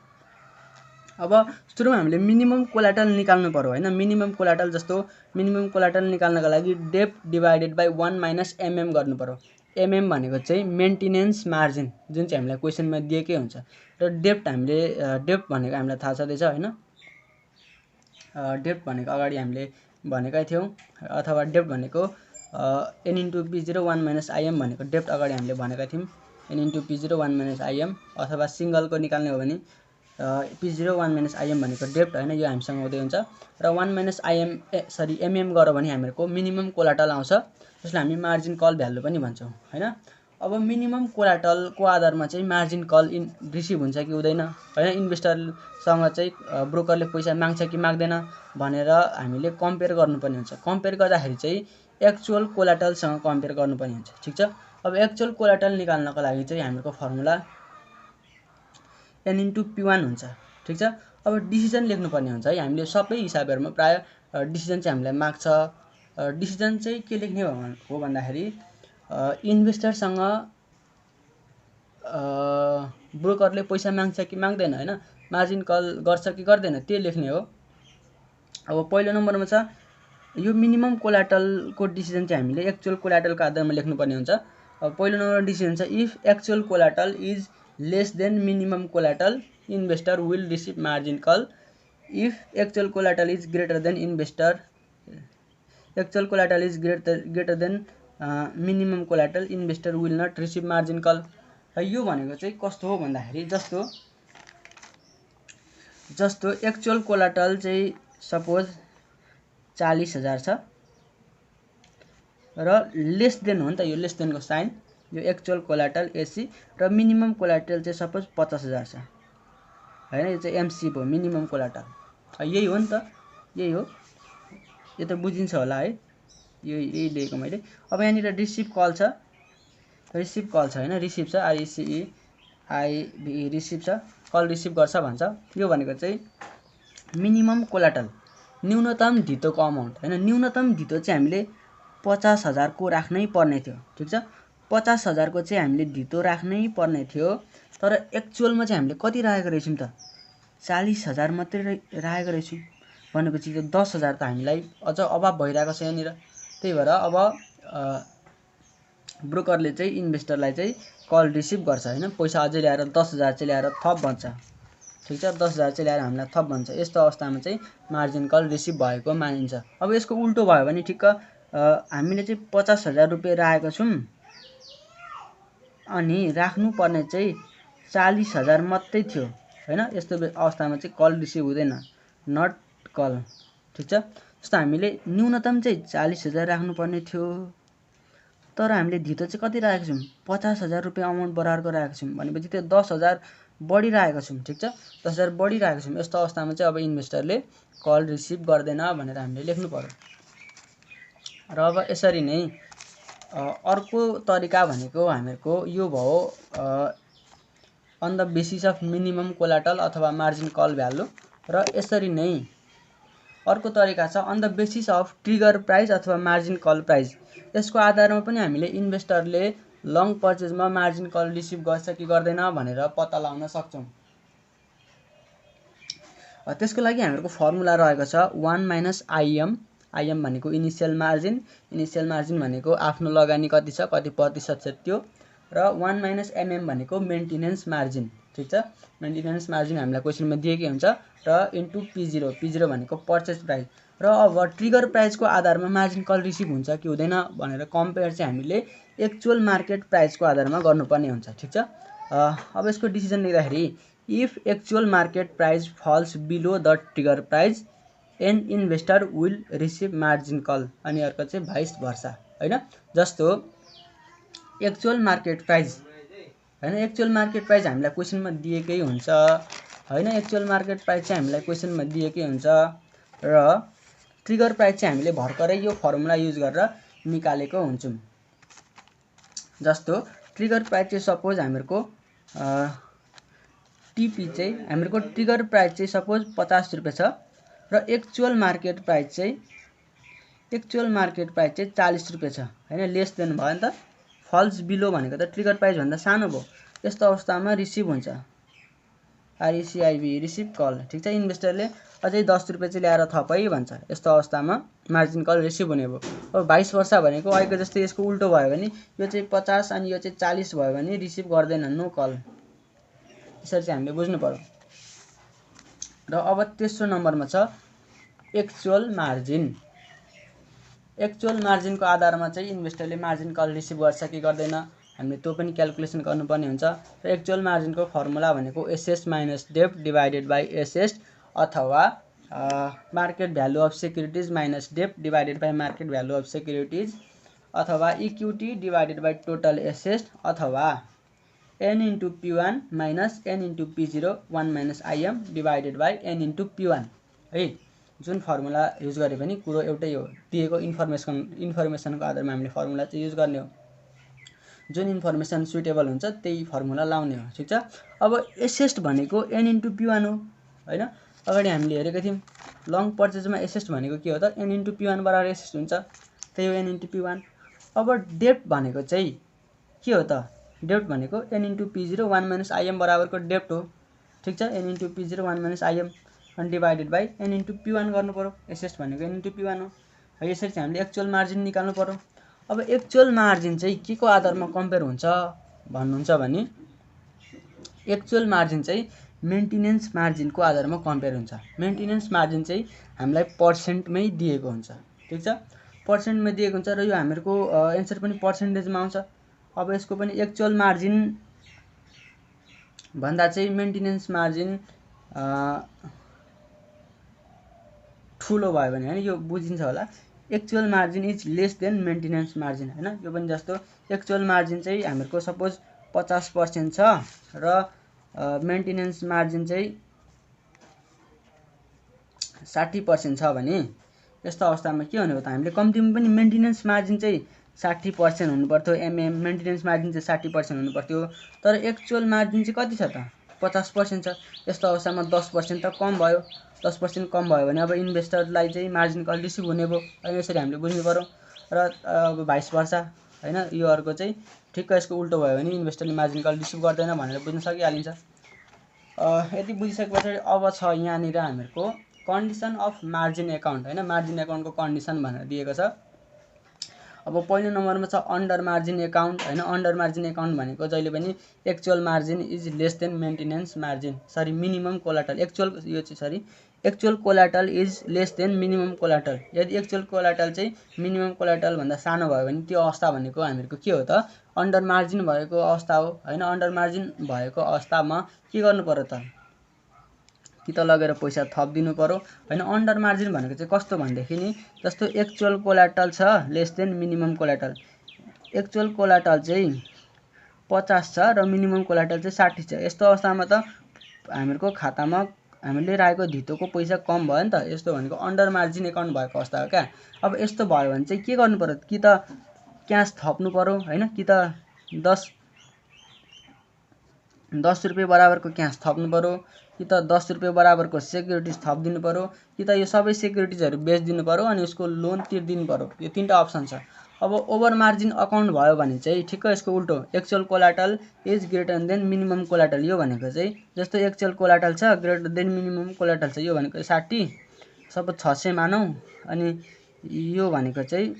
अब सुरुमा हामीले मिनिमम कोलाटल निकाल्नु पर्यो हैन। मिनिमम कोलाटल जस्तो मिनिमम कोलाटल निकाल्नका लागि डेप्ट डिभाइडेड बाइ 1 माइनस एमएम गर्नु पर्यो। एमएम भनेको चाहिँ मेन्टेनेन्स मार्जिन जुन चाहिँ हामीलाई क्वेसनमा दिएकै हुन्छ। र डेप्ट हामीले डेप्ट भनेको हामीलाई थाहा छँदैछ हैन। डेप्ट भनेको अगाडि हामीले भनेकै थियौँ, अथवा डेप्ट भनेको n into p0 1 minus I'm भनेको डेप्ट अगाडि हामीले भनेका थियौँ, n into p0 1 minus I'm. अथवा सिङ्गलको निकाल्ने हो भने p0 1 माइनस आइएम भनेको डेप्ट हैन, यो हामीसँग हुँदै हुन्छ। र 1 माइनस आइएम सरी एमएम गर्यो भने हामीहरूको मिनिमम कोलाटल आउँछ, जसलाई हामी मार्जिन कल भ्यालु पनि भन्छौँ हैन। अब मिनिमम कोलाटलको आधारमा चाहिँ मार्जिन कल रिसिभ हुन्छ कि हुँदैन हैन, इन्भेस्टरसँग चाहिँ ब्रोकरले पैसा माग्छ कि माग्दैन भनेर हामीले कम्पेयर गर्नुपर्ने हुन्छ। कम्पेयर गर्दाखेरि चाहिँ एक्चुअल कोलाटलसँग कम्पेयर गर्नुपर्ने हुन्छ। ठिक छ, अब एक्चुअल कोलाटल निकाल्नको लागि चाहिँ हामीहरूको फर्मुला n इन्टु p1 हुन्छ। ठिक छ, अब डिसिजन लेख्नुपर्ने हुन्छ है। हामीले सबै हिसाबहरूमा प्राय डिसिजन चाहिँ हामीलाई माग्छ। डिसिजन चाहिँ के लेख्ने हो भन्दाखेरि इन्भेस्टरसँग ब्रोकरले पैसा माग्छ कि माग्दैन हैन, मार्जिन कल गर्छ कि गर्दैन त्यो लेख्ने हो। अब पहिलो नम्बरमा छ यो मिनिमम कोलाटलको डिसिजन चाहिँ हामीले एक्चुअल कोलाटलको आधारमा लेख्नुपर्ने हुन्छ। अब पहिलो नम्बरमा डिसिजन छ if actual collateral is less than minimum collateral investor will receive margin call. If actual collateral is greater than actual collateral is greater than minimum collateral investor will not receive margin call. र यो भनेको चाहिँ कस्तो हो भन्दाखेरि जस्तो actual कोलाटल चाहिँ suppose 40,000 छ र लेस देन हो नि त, यो लेस देनको साइन, यो एक्चुअल कोलाटल एसी र मिनिमम कोलाटल चाहिँ सपोज 50,000 छ हैन। यो चाहिँ एमसी भयो, मिनिमम कोलाटल यही हो नि त, यही हो, यो त बुझिन्छ होला है, यही दिएको मैले। अब यहाँनिर रिसिभ कल छ, रिसिभ कल छ हैन, रिसिभ छ RECEIV रिसिभ छ, कल रिसिभ गर्छ भन्छ। यो भनेको चाहिँ मिनिमम कोलाटल न्यूनतम धितोको अमाउन्ट हैन। न्यूनतम धितो चाहिँ हामीले 50,000 को राख्नै पर्ने थियो। ठिक छ, 50,000 को चाहिँ हामीले धितो राख्नै पर्ने थियो। तर एक्चुअलमा चाहिँ हामीले कति राखेको रहेछौँ त, 40,000 मात्रै राखेको रहेछौँ भनेपछि त्यो 10,000 त हामीलाई अझ अभाव भइरहेको छ यहाँनिर। त्यही भएर अब ब्रोकरले चाहिँ इन्भेस्टरलाई चाहिँ कल रिसिभ गर्छ हैन, पैसा अझै ल्याएर 10,000 चाहिँ ल्याएर थप भन्छ। ठिक छ, 10,000 चाहिँ ल्याएर हामीलाई थप भन्छ। यस्तो अवस्थामा चाहिँ मार्जिन कल रिसिभ भएको मानिन्छ। अब यसको उल्टो भयो भने ठिक्क हामीले चाहिँ 50,000 रुपियाँ राखेको छौँ अनि राख्नुपर्ने चाहिँ 40,000 मात्रै थियो हैन। यस्तो अवस्थामा चाहिँ कल रिसिभ हुँदैन, नट कल। ठिक छ, जस्तो हामीले न्यूनतम चाहिँ 40,000 राख्नुपर्ने थियो तर हामीले धितो चाहिँ कति राखेको छौँ, 50,000 रुपियाँ अमाउन्ट बराबरको राखेको छौँ भनेपछि त्यो 10,000 बढिरहेको छौँ, ठिक छ, 10,000 बढिरहेको छौँ। यस्तो अवस्थामा चाहिँ अब इन्भेस्टरले कल रिसिभ गर्दैन भनेर हामीले लेख्नु पर्यो। र अब यसरी नै अर्को तरिका भनेको हामीहरूको यो भयो on the basis of minimum collateral अथवा मार्जिन कल भ्यालु। र यसरी नै अर्को तरिका छ on the basis of trigger price अथवा मार्जिन कल प्राइस। यसको आधारमा पनि हामीले इन्भेस्टरले लङ पर्चेजमा मार्जिन कल रिसिभ गर्छ कि गर्दैन भनेर पत्ता लगाउन सक्छौँ। त्यसको लागि हामीहरूको फर्मुला रहेको छ 1 - IM। IM भनेको इनिसियल मार्जिन, इनिसियल मार्जिन भनेको आफ्नो लगानी कति छ, कति प्रतिशत छ त्यो, र 1 - MM भनेको मेन्टेनेन्स मार्जिन, ठिक छ। मेन्टेनेन्स मार्जिन हामीलाई क्वेसनमा दिएकै हुन्छ, र इन्टु P0, P0 भनेको पर्चेज प्राइस। र अब ट्रिगर प्राइसको आधारमा मार्जिन कल रिसिभ हुन्छ कि हुँदैन भनेर कम्पेयर चाहिँ हामीले एक्चुअल मार्केट प्राइसको आधारमा गर्नुपर्ने हुन्छ, ठिक छ। अब यसको डिसिजन लिँदाखेरि if actual market price falls below the trigger price an investor will receive margin call. अनि अर्को चाहिँ भाइस भर्सा, होइन। जस्तो एक्चुअल मार्केट प्राइस, होइन, एक्चुअल मार्केट प्राइस हामीलाई क्वेसनमा दिएकै हुन्छ, होइन। एक्चुअल मार्केट प्राइस चाहिँ हामीलाई क्वेसनमा दिएकै हुन्छ, र ट्रिगर प्राइस चाहिँ हामीले भर्खरै यो फर्मुला युज गरेर निकालेको हुन्छौँ। जस्तो ट्रिगर प्राइस चाहिँ सपोज हामीहरूको टिपी चाहिँ हामीहरूको ट्रिगर प्राइस चाहिँ सपोज 50 रुपियाँ छ, र एक्चुअल मार्केट प्राइस चाहिँ 40 रुपियाँ छ, होइन। लेस देन भयो नि त। फल्स बिलो भनेको त ट्रिगर प्राइसभन्दा सानो भयो। यस्तो अवस्थामा रिसिभ हुन्छ, RECIV रिसिभ कल, ठिक छ। इन्भेस्टरले अझै 10 रुपियाँ चाहिँ ल्याएर थपै भन्छ। यस्तो अवस्थामा मार्जिन कल रिसिभ हुने भयो। अब भाइस वर्सा भनेको अहिले जस्तै यसको उल्टो भयो भने यो चाहिँ 50 अनि यो चाहिँ 40 भयो भने रिसिभ गर्दैन, नो कल। यसरी चाहिँ हामीले बुझ्नु पर्यो। र अब तेस्रो नम्बरमा छ एक्चुअल मार्जिन। एक्चुअल मार्जिनको आधारमा चाहिँ इन्भेस्टरले मार्जिन कल रिसिभ गर्छ कि गर्दैन हामीले त्यो पनि क्यालकुलेसन गर्नुपर्ने हुन्छ। र एक्चुअल मार्जिनको फर्मुला भनेको SS - डेप्ट डिभाइडेड बाई SS, अथवा market value of securities minus डेप्ट divided by market value of securities, अथवा equity divided by total asset, अथवा N × P1 minus N × P0 1 - IM divided by N × P1, है। जुन formula use गरे पनि कुरो एउटै हो। दिएको इन्फर्मेसनको आधारमा हामीले फर्मुला चाहिँ युज गर्ने हो। जुन इन्फर्मेसन सुटेबल हुन्छ त्यही फर्मुला लाउने हो, ठिक छ। अब एसेस्ट भनेको N × P1 हो, होइन। अगाडि हामीले हेरेको थियौँ लङ पर्चेजमा एसेस्ट भनेको के हो त, N × P1 बराबर एसेस्ट हुन्छ, त्यही हो N × P1। अब डेप्ट भनेको चाहिँ के हो त, डेप्ट भनेको N × P0 1 - IM बराबरको डेप्ट हो, ठिक छ। N × P0 1 - IM अनि डिभाइडेड बाई N × P1 गर्नु पर्यो। एसेस्ट भनेको N × P1 हो। यसरी चाहिँ हामीले एक्चुअल मार्जिन निकाल्नु पर्यो। अब एक्चुअल मार्जिन चाहिँ के को आधारमा कम्पेयर हुन्छ भन्नुहुन्छ भने एक्चुअल मार्जिन चाहिँ मेन्टेनेन्स मार्जिनको आधारमा कम्पेयर हुन्छ। मेन्टेनेन्स मार्जिन चाहिँ हामीलाई पर्सेन्टमै दिएको हुन्छ, ठिक छ। पर्सेन्टमा दिएको हुन्छ, र यो हामीहरूको एन्सर पनि पर्सेन्टेजमा आउँछ। अब यसको पनि एक्चुअल मार्जिन भन्दा चाहिँ मेन्टेनेन्स मार्जिन ठुलो भयो भने, होइन, यो बुझिन्छ होला। Actual margin is less than maintenance margin, होइन। यो पनि जस्तो एक्चुअल मार्जिन चाहिँ हामीहरूको सपोज 50% छ, र मेन्टेनेन्स मार्जिन चाहिँ 60% छ भने यस्तो अवस्थामा के हुने हो त, हामीले कम्तीमा पनि मेन्टेनेन्स मार्जिन चाहिँ 60% हुनु पर्थ्यो। मेन्टेनेन्स मार्जिन चाहिँ 60% हुनु पर्थ्यो, तर एक्चुअल मार्जिन चाहिँ कति छ त, 50% छ। यस्तो अवस्थामा 10% त कम भयो। 10% कम भयो भने अब इन्भेस्टरलाई चाहिँ मार्जिन कल रिसिभ हुने भयो। अनि यसरी हामीले बुझ्नु पर्यो। र अब भाइस वर्सा, होइन, यो अर्को चाहिँ ठिक्क यसको उल्टो भयो भने इन्भेस्टरले मार्जिन कल रिसिभ गर्दैन भनेर बुझ्न सकिहालिन्छ। यति बुझिसके पछाडि अब छ यहाँनिर हामीहरूको कन्डिसन अफ मार्जिन एकाउन्ट, होइन। मार्जिन एकाउन्टको कन्डिसन भनेर दिएको छ। अब पहिलो नम्बरमा छ अन्डर मार्जिन एकाउन्ट, होइन। अन्डर मार्जिन एकाउन्ट भनेको जहिले पनि actual margin is less than maintenance margin, sorry minimum collateral. Actual collateral is less than minimum collateral. यदि एक्चुअल कोलाटल चाहिँ मिनिमम कोलाटल भन्दा सानो भयो भने त्यो अवस्था भनेको हामीहरूको के हो त, अन्डर मार्जिन भएको अवस्था हो, होइन। अन्डर मार्जिन भएको अवस्थामा के गर्नु पर्यो त, कि त लगेर पैसा थपिदिनु पर्यो, होइन। अन्डर मार्जिन भनेको चाहिँ कस्तो भनेदेखि नि जस्तो एक्चुअल कोलाटल छ lace than minimum collateral. Actual कोलाटल चाहिँ 50 छ र मिनिमम कोलाटल चाहिँ 60 छ। यस्तो अवस्थामा त हामीहरूको खातामा हामीले राखेको धितोको पैसा कम भयो नि त। यस्तो भनेको अन्डर मार्जिन एकाउन्ट भएको अवस्था हो क्या। अब यस्तो भयो भने चाहिँ के गर्नु पर्यो, कि त क्यास थप्नु पर्यो हैन, कि त 10 रुपियाँ बराबरको क्यास थप्नु पर्यो, कि त 10 रुपियाँ बराबरको सेक्युरिटिज थपिदिनु पर्यो, कि त यो सबै सेक्युरिटिजहरू बेचिदिनु पर्यो अनि उसको लोन तिर्दिनु पर्यो। यो तीनटा अप्सन छ। अब ओभर मार्जिन अकाउन्ट भयो भने चाहिँ ठिक्क यसको उल्टो, actual collateral is greater than minimum collateral. यो भनेको चाहिँ जस्तो एक्चुअल कोलाटल छ ग्रेटर देन मिनिमम कोलाटल छ, यो भनेको 60 सपोज 600 मानौँ, अनि यो भनेको चाहिँ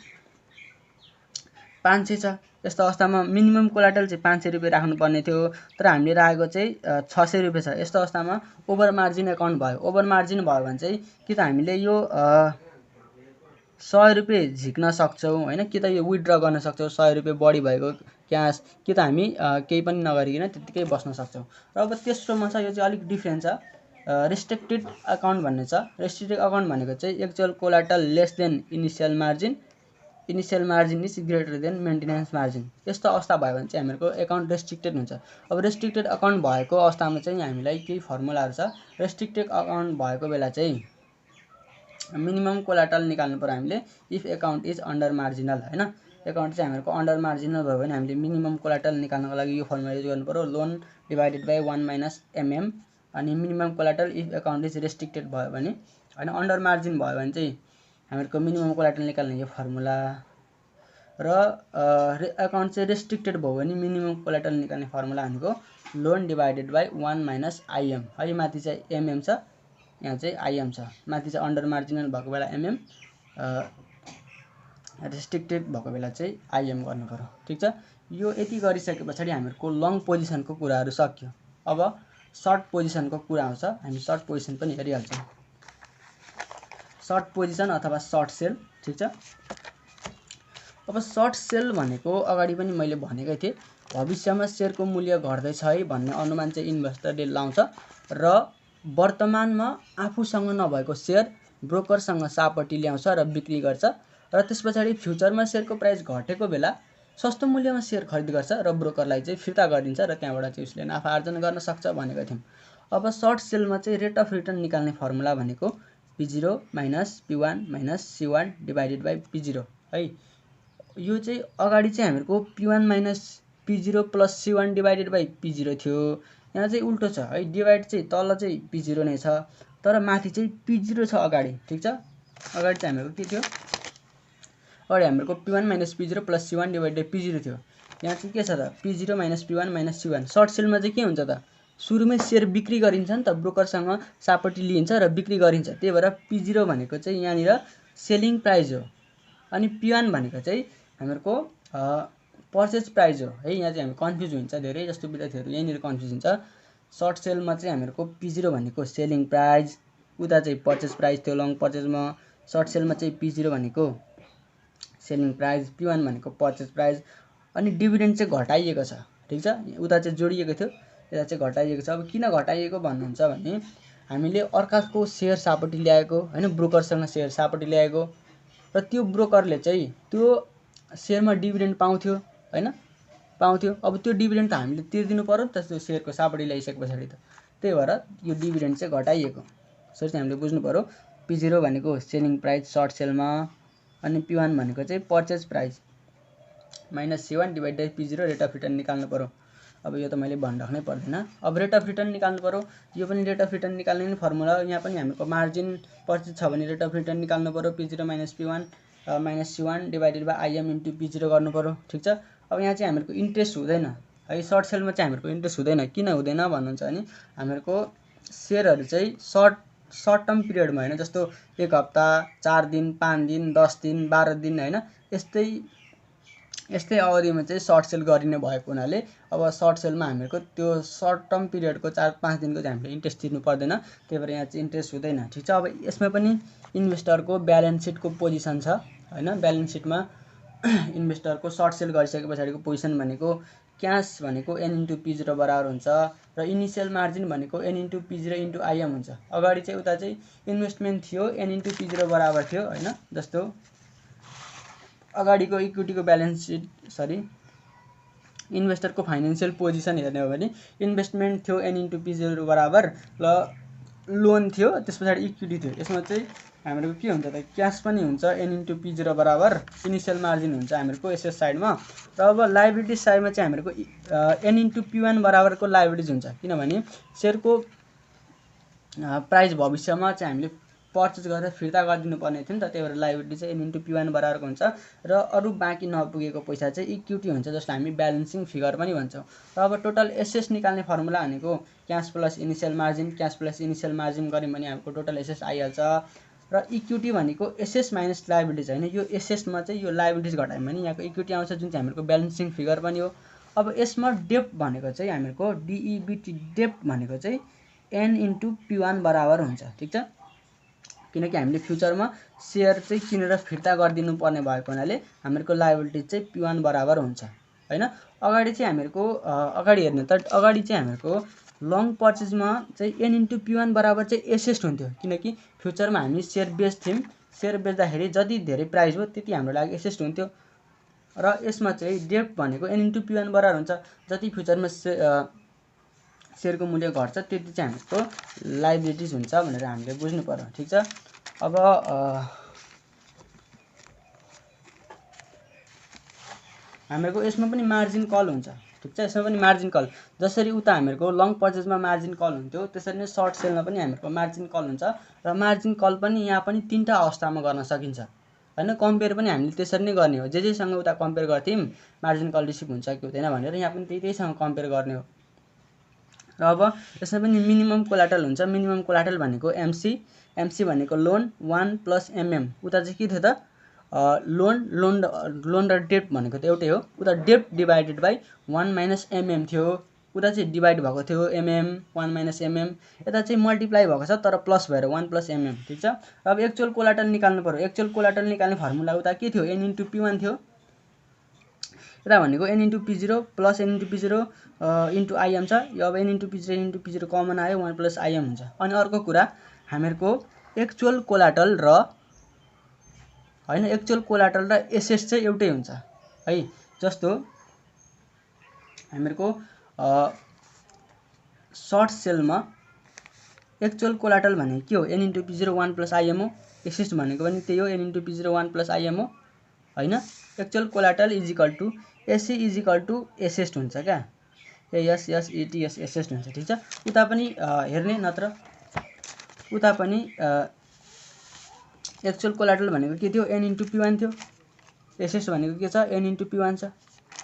500 छ। यस्तो अवस्थामा मिनिमम कोलाटल चाहिँ 500 रुपियाँ राख्नुपर्ने थियो, तर हामीले राखेको चाहिँ 600 रुपियाँ छ। यस्तो अवस्थामा ओभर मार्जिन एकाउन्ट भयो। ओभर मार्जिन भयो भने चाहिँ कि त हामीले यो 100 रुपियाँ झिक्न सक्छौँ हैन, कि त यो विथड्र गर्न सक्छौँ 100 रुपियाँ बढी भएको क्यास, कि त हामी केही पनि नगरिकन त्यतिकै बस्न सक्छौँ। र अब तेस्रोमा छ, यो चाहिँ अलिक डिफ्रेन्ट छ, रेस्ट्रिक्टेड अकाउन्ट भन्ने छ। रेस्ट्रिक्टेड अकाउन्ट भनेको चाहिँ actual collateral less than initial margin is greater than maintenance margin. यस्तो अवस्था भयो भने चाहिँ हामीहरूको एकाउन्ट रेस्ट्रिक्टेड हुन्छ। अब रेस्ट्रिक्टेड अकाउन्ट भएको अवस्थामा चाहिँ हामीलाई केही फर्मुलाहरू छ। रेस्ट्रिक्टेड अकाउन्ट भएको बेला चाहिँ मिनिमम कोलाटल निकाल्नु पर्यो हामीले if account is under marginal हैन। एकाउन्ट चाहिँ हामीहरूको अन्डर मार्जिनल भयो भने हामीले मिनिमम कोलाटल निकाल्नको लागि यो फर्मुला युज गर्नु पर्यो, लोन डिभाइडेड बाई 1 - MM, अनि minimum collateral if account is restricted भयो भने हैन। अन्डर मार्जिन भयो भने चाहिँ हामीहरूको मिनिमम कोलाटल निकाल्ने यो फर्मुला, र एकाउन्ट चाहिँ रेस्ट्रिक्टेड भयो भने मिनिमम कोलाटल निकाल्ने फर्मुला भनेको लोन डिभाइडेड बाई 1 - IM है। माथि चाहिँ MM छ, यहाँ चाहिँ IM छ। माथि चाहिँ अन्डर मार्जिनल भएको बेला MM, रेस्ट्रिक्टेड भएको बेला चाहिँ IM गर्नु पर्यो। ठिक छ। यो यति गरिसके पछाडि हामीहरूको लङ पोजिसनको कुराहरू सक्यो। अब सर्ट पोजिसनको कुरा आउँछ। हामी सर्ट पोजिसन पनि हेरिहाल्छौँ। सर्ट पोजिसन अथवा सर्ट सेल। ठिक छ। अब सर्ट सेल भनेको अगाडि पनि मैले भनेकै थिएँ, भविष्यमा सेयरको मूल्य घट्दैछ है भन्ने अनुमान चाहिँ इन्भेस्टरले लाउँछ र वर्तमानमा आफूसँग नभएको सेयर ब्रोकरसँग सापट्टि ल्याउँछ र बिक्री गर्छ, र त्यस पछाडि फ्युचरमा सेयरको प्राइस घटेको बेला सस्तो मूल्यमा सेयर खरिद गर्छ र ब्रोकरलाई चाहिँ फिर्ता गरिदिन्छ र त्यहाँबाट चाहिँ उसले नाफा आर्जन गर्न सक्छ भनेको थियौँ। अब सर्ट सेलमा चाहिँ रेट अफ रिटर्न निकाल्ने फर्मुला भनेको P0 - P1 - C1 divided by P0 है। यो चाहिँ अगाडि चाहिँ हामीहरूको P1 - P0 plus C1 divided by P0 थियो। यहाँ चाहिँ उल्टो छ है, डिभाइड चाहिँ तल चाहिँ P0 नै छ तर माथि चाहिँ P0 छ अगाडि। ठिक छ। अगाडि चाहिँ हामीहरूको के थियो, अगाडि हामीहरूको P1 - P0 plus C1 divided by P0 थियो। यहाँ चाहिँ के छ त, P0 - P1 - C1। सर्ट सेलमा चाहिँ के हुन्छ त, सुरुमै सेयर बिक्री गरिन्छ नि त, ब्रोकरसँग सापट्टि लिइन्छ र बिक्री गरिन्छ। त्यही भएर P0 भनेको चाहिँ यहाँनिर सेलिङ प्राइस हो, अनि P1 भनेको चाहिँ हामीहरूको पर्चेज प्राइस हो है। यहाँ चाहिँ हामी कन्फ्युज हुन्छ, धेरै जस्तो विद्यार्थीहरू यहीँनिर कन्फ्युज हुन्छ। सर्ट सेलमा चाहिँ हामीहरूको P0 भनेको सेलिङ प्राइस, उता चाहिँ पर्चेज प्राइस थियो लङ पर्चेजमा। सर्ट सेलमा चाहिँ P0 भनेको सेलिङ प्राइस, P1 भनेको पर्चेज प्राइस, अनि डिभिडेन्ड चाहिँ घटाइएको छ। ठिक छ। उता चाहिँ जोडिएको थियो, यता चाहिँ घटाइएको छ। अब किन घटाइएको भन्नुहुन्छ भने हामीले अर्काको सेयर सापट्टि ल्याएको हैन, ब्रोकरसँग सेयर सापट्टि ल्याएको, र त्यो ब्रोकरले चाहिँ त्यो सेयरमा डिभिडेन्ड पाउँथ्यो हैन, पाउँथ्यो। अब त्यो डिभिडेन्ड त हामीले तिर्दिनु पर्यो नि त त्यो सेयरको सापट्टि ल्याइसके पछाडि त। त्यही भएर यो डिभिडेन्ड चाहिँ घटाइएको। यसरी चाहिँ हामीले बुझ्नु पर्यो। P0 भनेको सेलिङ प्राइस सर्ट सेलमा, अनि P1 भनेको चाहिँ purchase price minus C1 divided by P0 rate of return निकाल्नु पर्यो। अब यो त मैले भनिराख्नै पर्दैन। अब रेट अफ रिटर्न निकाल्नु पर्यो। यो पनि रेट अफ रिटर्न निकाल्ने फर्मुला, यहाँ पनि हामीहरूको मार्जिन पर्चेज छ भने रेट अफ रिटर्न निकाल्नु पर्यो। P0 - P1 - C1 divided by IM into P0 गर्नु पर्यो। ठिक छ। अब यहाँ चाहिँ हामीहरूको इन्ट्रेस्ट हुँदैन है, सर्ट सेलमा चाहिँ हामीहरूको इन्ट्रेस्ट हुँदैन। किन हुँदैन भन्नुहुन्छ भने हामीहरूको सेयरहरू चाहिँ सर्ट टर्म पिरियडमा होइन, जस्तो 1 हप्ता, 4 दिन, 5 दिन, 10 दिन, 12 दिन हैन, यस्तै अवधिमा चाहिँ सर्ट सेल गरिने भएको हुनाले अब सर्ट सेलमा हामीहरूको त्यो सर्ट टर्म पिरियडको 4-5 दिनको चाहिँ हामीले इन्ट्रेस्ट तिर्नु पर्दैन। त्यही भएर यहाँ चाहिँ इन्ट्रेस्ट हुँदैन। ठिक छ। अब यसमा पनि इन्भेस्टरको ब्यालेन्स सिटको पोजिसन छ हैन। ब्यालेन्स सिटमा इन्भेस्टरको सर्ट सेल गरिसके पछाडिको पोजिसन भनेको क्यास भनेको N * P0 बराबर हुन्छ, र इनिसियल मार्जिन भनेको N * P0 * IM हुन्छ। अगाडि चाहिँ उता चाहिँ इन्भेस्टमेन्ट थियो N * P0 बराबर थियो हैन, जस्तो अगाडिको इक्विटीको ब्यालेन्स सिट इन्भेस्टरको फाइनेन्सियल पोजिसन हेर्ने हो भने इन्भेस्टमेन्ट थियो n × p0 बराबर ल लोन थियो, त्यस पछाडि इक्विटी थियो। यसमा चाहिँ हाम्रो के हुन्छ त क्यास पनि हुन्छ n × p0 बराबर इनिसियल मार्जिन हुन्छ हाम्रो एसेट साइडमा। र अब लायबिलिटिज साइडमा चाहिँ हाम्रो n × p1 बराबरको लायबिलिटिज हुन्छ, किनभने सेयरको प्राइस भविष्यमा चाहिँ हामीले पर्चेज गरेर फिर्ता गरिदिनु पर्ने थियो नि त, त्यही भएर लायबिलिटी चाहिँ n × p1 बराबरको हुन्छ। र अरू बाँकी नपुगेको पैसा चाहिँ इक्विटी हुन्छ, जसलाई हामी ब्यालेन्सिङ फिगर पनि भन्छौँ। र अब टोटल एसेट्स निकाल्ने फर्मुला भनेको cash plus initial margin, cash plus initial margin गऱ्यौँ भने हाम्रो टोटल एसेट्स आइहाल्छ। र इक्विटी भनेको एसेट्स माइनस लायबिलिटिज होइन, यो एसेट्समा चाहिँ यो लायबिलिटिज घटायौँ भने यहाँको इक्विटी आउँछ, जुन चाहिँ हाम्रो ब्यालेन्सिङ फिगर पनि हो। अब यसमा डेप्ट भनेको चाहिँ हाम्रो डिइबिटी डेप्ट भनेको चाहिँ n × p1 बराबर हुन्छ, ठिक छ। किनकि हामीले फ्युचरमा सेयर चाहिँ किनेर फिर्ता गरिदिनु पर्ने भएको हुनाले हाम्रो लायबिलिटिज चाहिँ p1 बराबर हुन्छ हैन। अगाडि चाहिँ हाम्रो अगाडि हेर्नु त अगाडि चाहिँ हाम्रो लङ पर्चेजमा चाहिँ n × p1 बराबर चाहिँ एसेस्ट हुन्थ्यो, किनकि फ्युचरमा हामी सेयर बेच्थ्यौँ, सेयर बेच्दाखेरि जति धेरै प्राइस हो त्यति हाम्रो लागि एसेस्ट हुन्थ्यो। र यसमा चाहिँ डेप्ट भनेको n × p1 बराबर हुन्छ, जति फ्युचरमा सेयरको मूल्य घट्छ त्यति चाहिँ हाम्रो लायबिलिटिज हुन्छ भनेर हामीले बुझ्नु पर्यो, ठिक छ। अब हाम्रो यसमा पनि मार्जिन कल हुन्छ, ठिक छ। यसमा पनि मार्जिन कल जसरी उता हाम्रो लङ पर्चेजमा मार्जिन कल हुन्थ्यो, त्यसरी नै सर्ट सेलमा पनि हाम्रो मार्जिन कल हुन्छ। र मार्जिन कल पनि यहाँ पनि 3टा अवस्थामा गर्न सकिन्छ हैन। कम्पेयर पनि हामीले त्यसरी नै गर्ने हो, जेसँग उता कम्पेयर गर्थ्यौँ मार्जिन कल रिसिभ हुन्छ कि हुँदैन भनेर, यहाँ पनि त्यहीसँग कम्पेयर गर्ने हो। र अब यसमा पनि मिनिमम कोलाटल हुन्छ। मिनिमम कोलाटल भनेको एमसी भनेको लोन 1 + mm। उता चाहिँ के थियो त लोन र डेप्ट भनेको त एउटै हो, उता डेप्ट डिभाइडेड बाई 1 - mm थियो, उता चाहिँ डिभाइड भएको थियो mm 1 - mm, यता चाहिँ मल्टिप्लाई भएको छ तर प्लस भएर 1 + mm, ठिक छ। अब एक्चुअल कोलाटल निकाल्नु पर्यो। एक्चुअल कोलाटल निकाल्ने फर्मुला उता के थियो n × p1 थियो, यता भनेको n × p0 + n × p0 * im छ। यो अब n × p0 n × p0 common आयो 1 + im हुन्छ। अनि अर्को कुरा हाम्रो एक्चुअल कोलाटल र हैन एक्चुअल कोलाटल र एसेट्स चाहिँ एउटै हुन्छ है। जस्तो हाम्रो सर्ट सेलमा एक्चुअल कोलाटल भनेको के हो n × p0 1 + im हो, एसेट्स भनेको पनि त्यही हो n × p0 1 + im हो हैन। एक्चुअल कोलाटल = एसी = एसेस्ट हुन्छ क्या, एएसएसइटीएस एसेस्ट हुन्छ, ठिक छ। उता पनि हेर्ने नत्र उता पनि एक्चुअल कोलाटल भनेको के थियो n × p1 थियो, एसेस्ट भनेको के छ n × p1 छ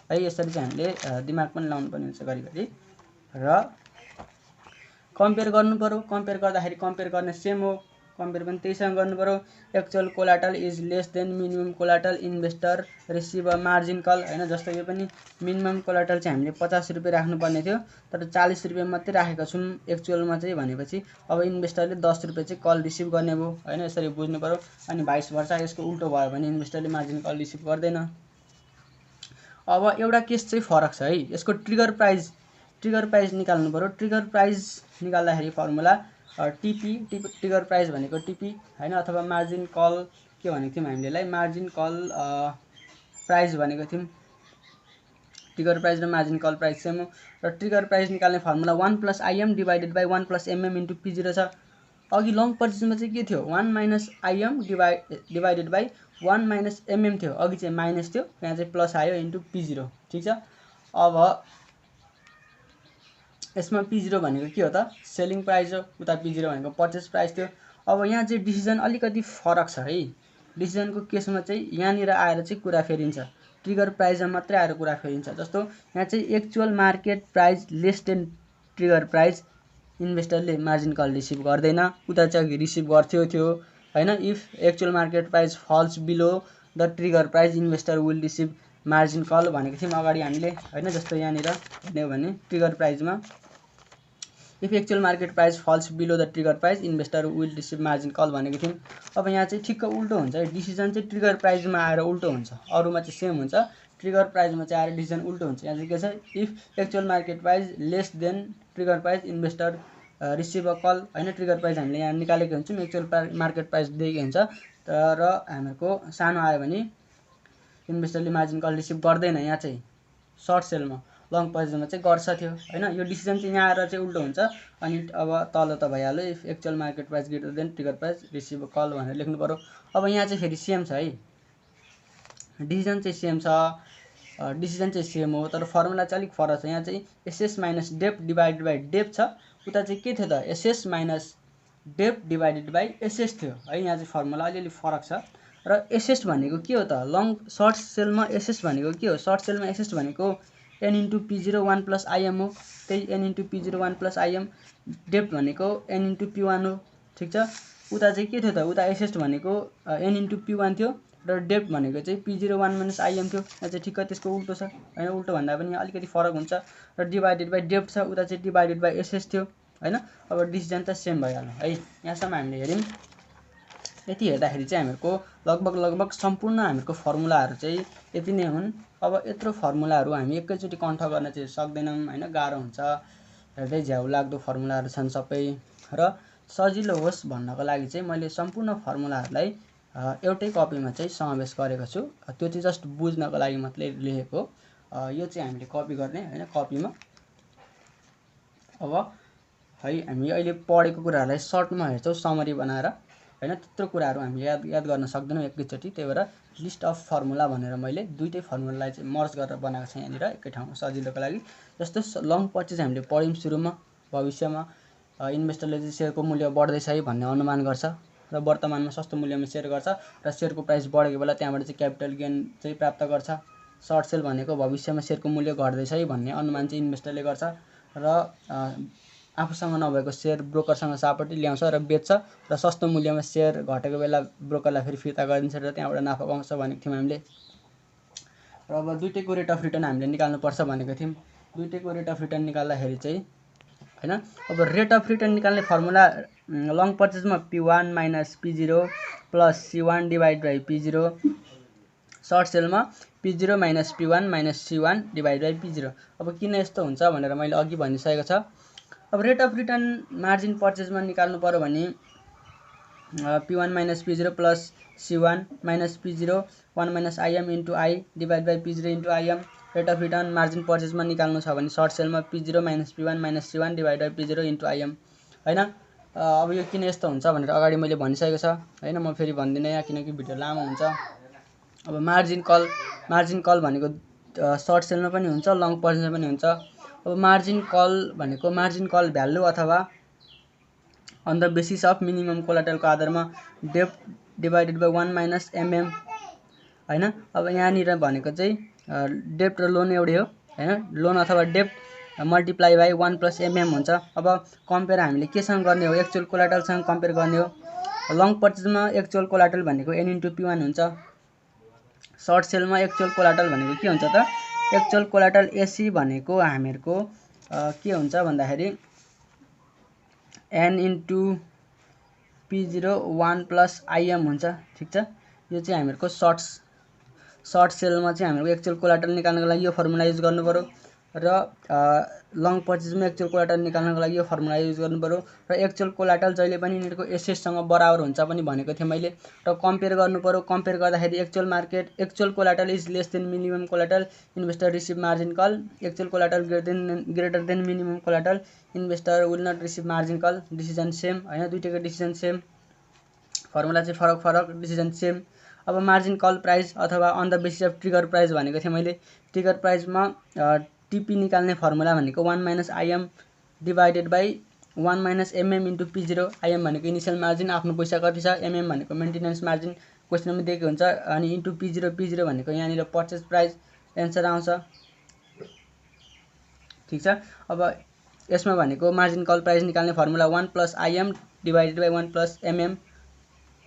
है। यसरी चाहिँ हामीले दिमाग पनि लाउनु पर्ने हुन्छ घरिघरि। र कम्पेयर गर्नु पर्यो, कम्पेयर गर्दाखेरि कम्पेयर गर्ने सेम हो, कम्पेयर पनि त्यहीसँग गर्नु पर्यो। Actual collateral is less than minimum collateral, investor receive a margin call हैन। जस्तो यो पनि मिनिमम कोलाटल चाहिँ हामीले 50 रुपैयाँ राख्नुपर्ने थियो, तर 40 रुपैयाँ मात्रै राखेका छौँ एक्चुअलमा चाहिँ भनेपछि अब इन्भेस्टरले 10 रुपैयाँ चाहिँ कल रिसिभ गर्ने भयो हैन। यसरी बुझ्नु पर्यो। अनि भाइस भर्सा यसको उल्टो भयो भने इन्भेस्टरले मार्जिन कल रिसिभ गर्दैन। अब एउटा केस चाहिँ फरक छ है, यसको ट्रिगर प्राइस निकाल्नु पर्यो। ट्रिगर प्राइस निकाल्दाखेरि फर्मुला टिपी ट्रिगर प्राइस भनेको टिपी हैन, अथवा मार्जिन कल के भनेको थियौँ हामीलाई मार्जिन कल प्राइस भनेको थियौँ। ट्रिगर प्राइस र मार्जिन कल प्राइस सेम हो। र ट्रिगर प्राइस निकाल्ने formula 1 + im divided by 1 + mm * p0 छ। अघि लङ पर्चेजमा चाहिँ के थियो 1 - im डिभाइडेड बाई 1 - mm थियो, अघि चाहिँ माइनस थियो, यहाँ चाहिँ प्लस आयो * p0, ठिक छ। अब यसमा p0 भनेको के हो त सेलिङ प्राइस हो, उता p0 भनेको पर्चेज प्राइस थियो। अब यहाँ चाहिँ डिसिजन अलिकति फरक छ है। डिसिजनको केसमा चाहिँ यहाँनिर आएर चाहिँ कुरा फेरिन्छ, ट्रिगर प्राइसमा मात्रै आएर कुरा फेरिन्छ। जस्तो यहाँ चाहिँ actual market price less than trigger price, इन्भेस्टरले मार्जिन कल रिसिभ गर्दैन, उता चाहिँ रिसिभ गर्थ्यो हैन। If actual market price falls below the trigger price, investor will receive margin call भनेको थियौँ अगाडि हामीले हैन। जस्तो यहाँनिर हेर्ने हो भने ट्रिगर प्राइसमा if actual market price falls below the trigger price, investor will receive margin call भनेको थियौँ। अब यहाँ चाहिँ ठिक्क उल्टो हुन्छ है, डिसिजन चाहिँ ट्रिगर प्राइसमा आएर उल्टो हुन्छ, अरूमा चाहिँ सेम हुन्छ, ट्रिगर प्राइसमा चाहिँ आएर डिसिजन उल्टो हुन्छ। यहाँ चाहिँ के छ if actual market price less than trigger price, investor receive a call हैन। ट्रिगर प्राइस हामीले यहाँ निकालेको हुन्छौँ, एक्चुअल मार्केट प्राइस दिएको हुन्छ, तर हाम्रो सानो आयो भने इन्भेस्टरले मार्जिन कल रिसिभ गर्दैन यहाँ चाहिँ सर्ट सेलमा। लङ पर्चेजमा चाहिँ गर्छ थियो हैन। यो डिसिजन चाहिँ यहाँ आएर चाहिँ उल्टो हुन्छ। अनि अब तल त भइहाल्यो if actual market price greater than trigger price receive call भनेर लेख्नु पर्यो। अब यहाँ चाहिँ फेरि सेम छ है, डिसिजन चाहिँ सेम छ, डिसिजन चाहिँ सेम हो, तर फर्मुला चाहिँ अलिक फरक छ। यहाँ चाहिँ SS minus depth divided by depth छ, उता चाहिँ के थियो त SS minus depth divided by SS थियो है। यहाँ चाहिँ फर्मुला अलिअलि फरक छ। र एसएस भनेको के हो त लङ सर्ट सेलमा एसएस भनेको के हो, सर्ट सेलमा एसएस भनेको an into P01 plus IM हो, त्यही n into P01 plus IM. Depth भनेको एन इन्टु P1 हो, ठिक छ। उता चाहिँ के थियो त उता एसएस भनेको एन इन्टु P1 थियो र डेप्थ भनेको चाहिँ P01 माइनस आइएम थियो। यहाँ चाहिँ ठिक्क त्यसको उल्टो छ हैन, उल्टो भन्दा पनि अलिकति फरक हुन्छ। र डिभाइडेड बाई डेप्थ छ, उता चाहिँ डिभाइडेड बाई एसएस थियो हैन। अब डिसिजन त सेम भइहाल्यो है। यहाँसम्म हामीले हेऱ्यौँ। यति हेर्दाखेरि चाहिँ हामीहरूको लगभग सम्पूर्ण हामीहरूको फर्मुलाहरू चाहिँ यति नै हुन्। अब यत्रो फर्मुलाहरू हामी एकैचोटि कण्ठ गर्न चाहिँ सक्दैनौँ हैन, गाह्रो हुन्छ, हेर्दै झ्याउ लाग्दो फर्मुलाहरू छन् सबै। र सजिलो होस् भन्नको लागि चाहिँ मैले सम्पूर्ण फर्मुलाहरूलाई एउटै कपीमा चाहिँ समावेश गरेको छु। त्यो चाहिँ जस्ट बुझ्नको लागि मात्रै लेखेको। यो चाहिँ हामीले कपी गर्ने हैन, कपीमा। अब है हामी अहिले पढेको कुराहरूलाई सर्टमा हेर्छौँ समरी बनाएर हैन, त्यत्रो कुराहरू हामीले याद गर्न सक्दैनौँ एकैचोटि। त्यही भएर लिस्ट अफ फर्मुला भनेर मैले दुईटै फर्मुलालाई चाहिँ मर्ज गरेर बनाएको छु यहाँनिर एकै ठाउँमा सजिलोको लागि। जस्तो लङ पर्चेज हामीले पढ्यौँ सुरुमा, भविष्यमा इन्भेस्टरले चाहिँ सेयरको मूल्य बढ्दैछ है भन्ने अनुमान गर्छ र वर्तमानमा सस्तो मूल्यमा सेयर गर्छ र सेयरको प्राइस बढेको बेला त्यहाँबाट चाहिँ क्यापिटल गेन चाहिँ प्राप्त गर्छ। सर्ट सेल भनेको भविष्यमा सेयरको मूल्य घट्दैछ है भन्ने अनुमान चाहिँ इन्भेस्टरले गर्छ र आफूसँग नभएको सेयर ब्रोकरसँग सापट्टि ल्याउँछ र बेच्छ र सस्तो मूल्यमा सेयर घटेको बेला ब्रोकरलाई फेरि फिर्ता गरिदिन्छ र त्यहाँबाट नाफा कमाउँछ भनेको थियौँ हामीले। र अब दुईटैको रेट अफ रिटर्न हामीले निकाल्नुपर्छ भनेको थियौँ। दुईटैको रेट अफ रिटर्न निकाल्दाखेरि चाहिँ हैन, अब रेट अफ रिटर्न निकाल्ने फर्मुला लङ पर्चेजमा P1 minus P0 plus C1 divide by P0, short सेलमा P0 minus P1 minus C1 divide by P0। अब किन यस्तो हुन्छ भनेर मैले अघि भनिसकेको छ। अब रेट अफ रिटर्न मार्जिन पर्चेजमा निकाल्नु पर्यो भने P1 minus P0 plus C1 minus P0 1 minus IM into I divide by P0 into IM. Rate of return margin पर्चेजमा निकाल्नु छ भने सर्ट सेलमा P0 minus P1 minus C1 divide by P0 into IM हैन। अब यो किन यस्तो हुन्छ भनेर अगाडि मैले भनिसकेको छ हैन, म फेरि भन्दिनँ यहाँ किनकि भिडियो लामो हुन्छ। अब मार्जिन कल भनेको सर्ट सेलमा पनि हुन्छ, लङ पर्चेजमा पनि हुन्छ। अब मार्जिन कल भनेको मार्जिन कल भ्यालु अथवा on the basis of minimum कोलाटरलको आधारमा depth divided by 1 minus MM हैन। अब यहाँनिर भनेको चाहिँ डेप्थ र लोन एउटै हो हैन, लोन अथवा depth multiply by 1 plus MM हुन्छ। अब कम्पेयर हामीले केसँग गर्ने हो, एक्चुअल कोलाटरलसँग कम्पेयर गर्ने हो। लङ पर्चेजमा एक्चुअल कोलाटरल भनेको एन इन्टु P1 हुन्छ। सर्ट सेलमा एक्चुअल कोलाटरल भनेको के हुन्छ त, एक्चुअल कोलाटरल एसी भनेको हामीहरूको के हुन्छ भन्दाखेरि an into P01 plus I'm हुन्छ, ठिक छ। यो चाहिँ हामीहरूको सर्ट सेलमा चाहिँ हामीहरूको एक्चुअल कोलाटरल निकाल्नको लागि यो फर्मुला युज गर्नु पर्यो र लङ पर्चेजमा एक्चुअल कोलाटरल निकाल्नको लागि यो फर्मुला युज गर्नु पर्यो। र एक्चुअल कोलाटरल जहिले पनि यिनीहरूको एसएससँग बराबर हुन्छ पनि भनेको थिएँ मैले। र कम्पेयर गर्नु पर्यो, कम्पेयर गर्दाखेरि actual collateral is less than minimum collateral investor receive margin call, actual collateral greater than minimum collateral investor will not receive margin call. Decision same हैन, दुईटैको डिसिजन सेम, फर्मुला चाहिँ फरक डिसिजन सेम। अब margin call price अथवा on the basis of trigger price भनेको थिएँ मैले। Trigger प्राइसमा टिपी निकाल्ने फर्मुला भनेको 1 minus I'm divided by 1 minus MM into P0। I'm भनेको इनिसियल मार्जिन, आफ्नो पैसा कति छ, एमएम भनेको मेन्टेनेन्स मार्जिन क्वेसनमा दिएको हुन्छ, अनि इन्टु P0 भनेको यहाँनिर पर्चेज प्राइस एन्सर आउँछ, ठिक छ। अब यसमा भनेको मार्जिन कल प्राइस निकाल्ने formula 1 plus I'm divided by 1 plus MM,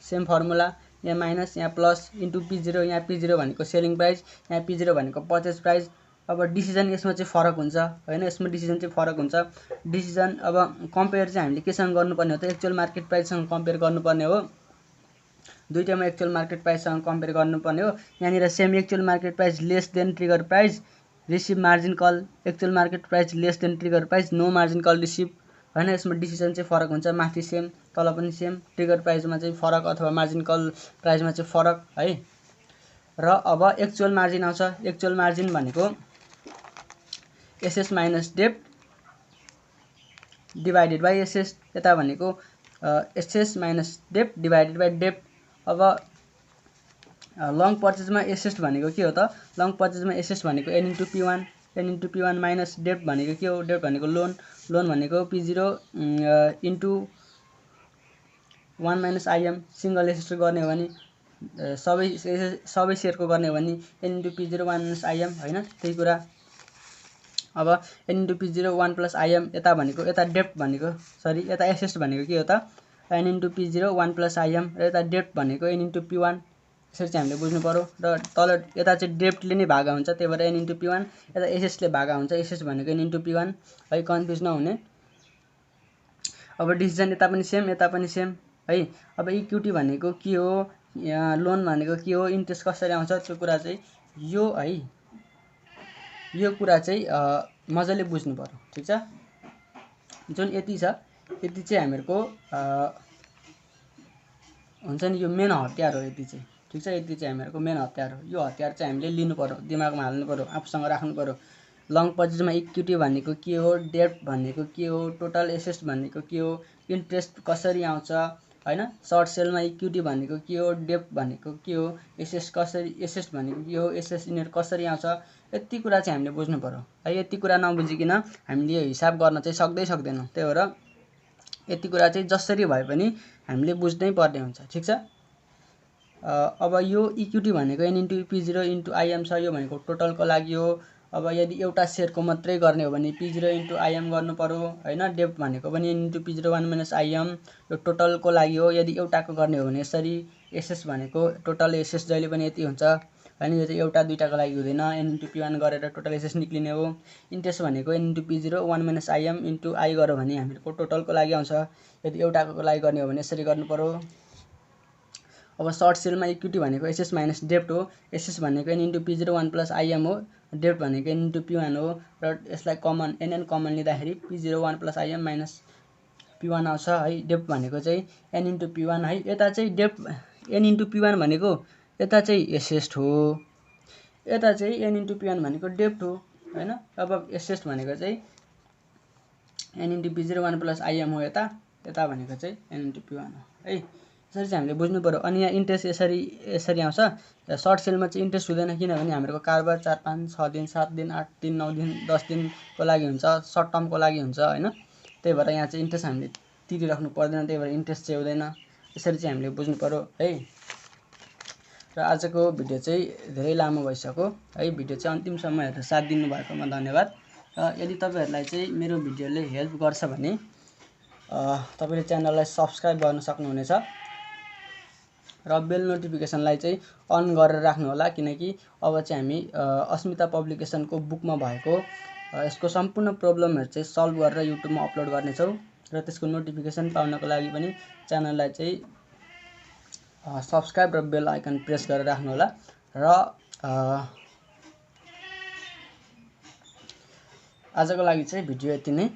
same formula, यहाँ माइनस यहाँ प्लस इन्टु P0, यहाँ P0 भनेको सेलिङ प्राइस, यहाँ P0 भनेको पर्चेज प्राइस। अब डिसिजन यसमा चाहिँ फरक हुन्छ हैन, यसमा डिसिजन चाहिँ फरक हुन्छ। डिसिजन अब कम्पेयर चाहिँ हामीले केसँग गर्नुपर्ने हो त, एक्चुअल मार्केट प्राइससँग कम्पेयर गर्नुपर्ने हो। दुईटैमा एक्चुअल मार्केट प्राइससँग कम्पेयर गर्नुपर्ने हो। यहाँनिर same actual market price less than trigger price receive margin call, actual market price less than trigger price no margin call receive हैन। यसमा डिसिजन चाहिँ फरक हुन्छ, माथि सेम तल पनि सेम, ट्रिगर प्राइसमा चाहिँ फरक अथवा मार्जिन कल प्राइसमा चाहिँ फरक है। र अब एक्चुअल मार्जिन आउँछ। एक्चुअल मार्जिन भनेको एसएस माइनस डेप्ट डिभाइडेड बाई एसएस, यता भनेको एसएस माइनस डेप्ट डिभाइडेड बाई डेप्ट। अब लङ पर्चेजमा एसएस भनेको के हो त, लङ पर्चेजमा एसएस भनेको an into P one, an into P one minus डेप्ट भनेको के हो, डेप्ट भनेको लोन, लोन भनेको पी0 into 1 minus I'm. Single SS गर्ने हो भने सबै सेयरको गर्ने हो भने एन इन्टु पी0 1 माइनस आइएम होइन, त्यही कुरा। अब एन इन्टु पी0 1 प्लस आइएम, यता भनेको यता डेप्ट भनेको सरी यता एसएस भनेको के हो त, एन इन्टु पी0 1 प्लस आइएम, र यता डेप्ट भनेको एन इन्टु पी1। यसरी चाहिँ हामीले बुझ्नु पर्यो। र तल यता चाहिँ डेप्टले नै भागा हुन्छ, त्यही भएर एन इन्टु पी1, यता एसएसले भागा हुन्छ, एसएस भनेको एन इन्टु पी1 है, कन्फ्युज नहुने। अब डिसिजन यता पनि सेम यता पनि सेम है। अब इक्विटी भनेको के हो, लोन भनेको के हो, इन्ट्रेस्ट कसरी आउँछ, त्यो कुरा चाहिँ यो है, यो कुरा चाहिँ मजाले बुझ्नु पर्यो, ठिक छ। जुन यति छ यति चाहिँ हामीहरूको हुन्छ नि, यो मेन हतियार हो यति चाहिँ, ठिक छ। यति चाहिँ हामीहरूको मेन हतियार हो। यो हतियार चाहिँ हामीले लिनु पर्यो, दिमागमा हाल्नु पर्यो, आफूसँग राख्नु पर्यो। लङ पर्चेजमा इक्विटी भनेको के हो, डेप्ट भनेको के हो, टोटल एसेट भनेको के हो, इन्ट्रेस्ट कसरी आउँछ होइन, सर्ट सेलमा इक्विटी भनेको के हो, डेप्ट भनेको के हो, एसेट कसरी, एसेट भनेको के हो, एसेट यिनीहरू कसरी आउँछ, यति कुरा चाहिँ हामीले बुझ्नु पर्यो है। यति कुरा नबुझिकन हामीले हिसाब गर्न चाहिँ सक्दैनौँ। त्यही भएर यति कुरा चाहिँ जसरी भए पनि हामीले बुझ्नै पर्ने हुन्छ, ठिक छ। अब यो इक्विटी भनेको एन इन्टु पी0 इन्टु आइएम छ, यो भनेको टोटलको लागि हो। अब यदि एउटा सेयरको मात्रै गर्ने हो भने पी0 इन्टु आइएम गर्नु पर्यो होइन। डेप्ट भनेको पनि एन इन्टु पी0 1 माइनस आइएम, यो टोटलको लागि हो। यदि एउटाको गर्ने हो भने यसरी, एसएस भनेको टोटल एसएस जहिले पनि यति हुन्छ होइन, यो चाहिँ एउटा दुईटाको लागि हुँदैन, एन इन्टु पी1 गरेर टोटल एसएस निक्लिने हो। इन्ट्रेस्ट भनेको एन इन्टु पी0 1 माइनस आइएम इन्टु आई गर्यो भने हामीहरूको टोटलको लागि आउँछ। यदि एउटाको लागि गर्ने हो भने यसरी गर्नु पर्यो। अब सर्ट सेलमा इक्विटी भनेको एसएस माइनस डेप्ट हो। एसएस भनेको एन इन्टु पी0 1 प्लस आइएम हो, डेप्ट भनेको एन इन्टु पी1 हो, र यसलाई कमन एनएन कमन लिँदाखेरि पी0 1 प्लस आइएम माइनस पी1 आउँछ है। डेप्ट भनेको चाहिँ एन इन्टु पी1 है, यता चाहिँ डेप्ट एन इन्टु पी1 भनेको यता चाहिँ एसएस हो, यता चाहिँ एन इन्टु पी1 भनेको डेप्ट हो होइन। अब एसएस भनेको चाहिँ एन इन्टु पी0 1 प्लस आइएम हो, यता भनेको चाहिँ एन इन्टु पी1 हो है। यसरी चाहिँ हामीले बुझ्नु पर्यो। अनि यहाँ इन्ट्रेस्ट यसरी आउँछ। सर्ट सेलमा चाहिँ इन्ट्रेस्ट हुँदैन, किनभने हाम्रो कारोबार 4 5 6 दिन 7 दिन 8 दिन 9 दिन 10 दिनको लागि हुन्छ, सर्ट टर्मको लागि हुन्छ होइन। त्यही भएर यहाँ चाहिँ इन्ट्रेस्ट हामीले तिरिराख्नु पर्दैन, त्यही भएर इन्ट्रेस्ट चाहिँ हुँदैन। यसरी चाहिँ हामीले बुझ्नु पर्यो है। र आजको भिडियो चाहिँ धेरै लामो भइसक्यो है। भिडियो चाहिँ अन्तिमसम्म हेरेर साथ दिनुभएकोमा धन्यवाद। र यदि तपाईँहरूलाई चाहिँ मेरो भिडियोले हेल्प गर्छ भने तपाईँले च्यानललाई सब्सक्राइब गर्न सक्नुहुनेछ र बेल नोटिफिकेसनलाई चाहिँ अन गरेर राख्नु होला, किनकि अब चाहिँ हामी अस्मिता पब्लिकेसनको बुकमा भएको यसको सम्पूर्ण प्रब्लमहरू चाहिँ सल्भ गरेर युट्युबमा अपलोड गर्नेछौँ। र त्यसको नोटिफिकेसन पाउनको लागि पनि च्यानललाई चाहिँ सब्सक्राइब र बेल आइकन प्रेस गरेर राख्नु होला। र आजको लागि चाहिँ भिडियो यति नै।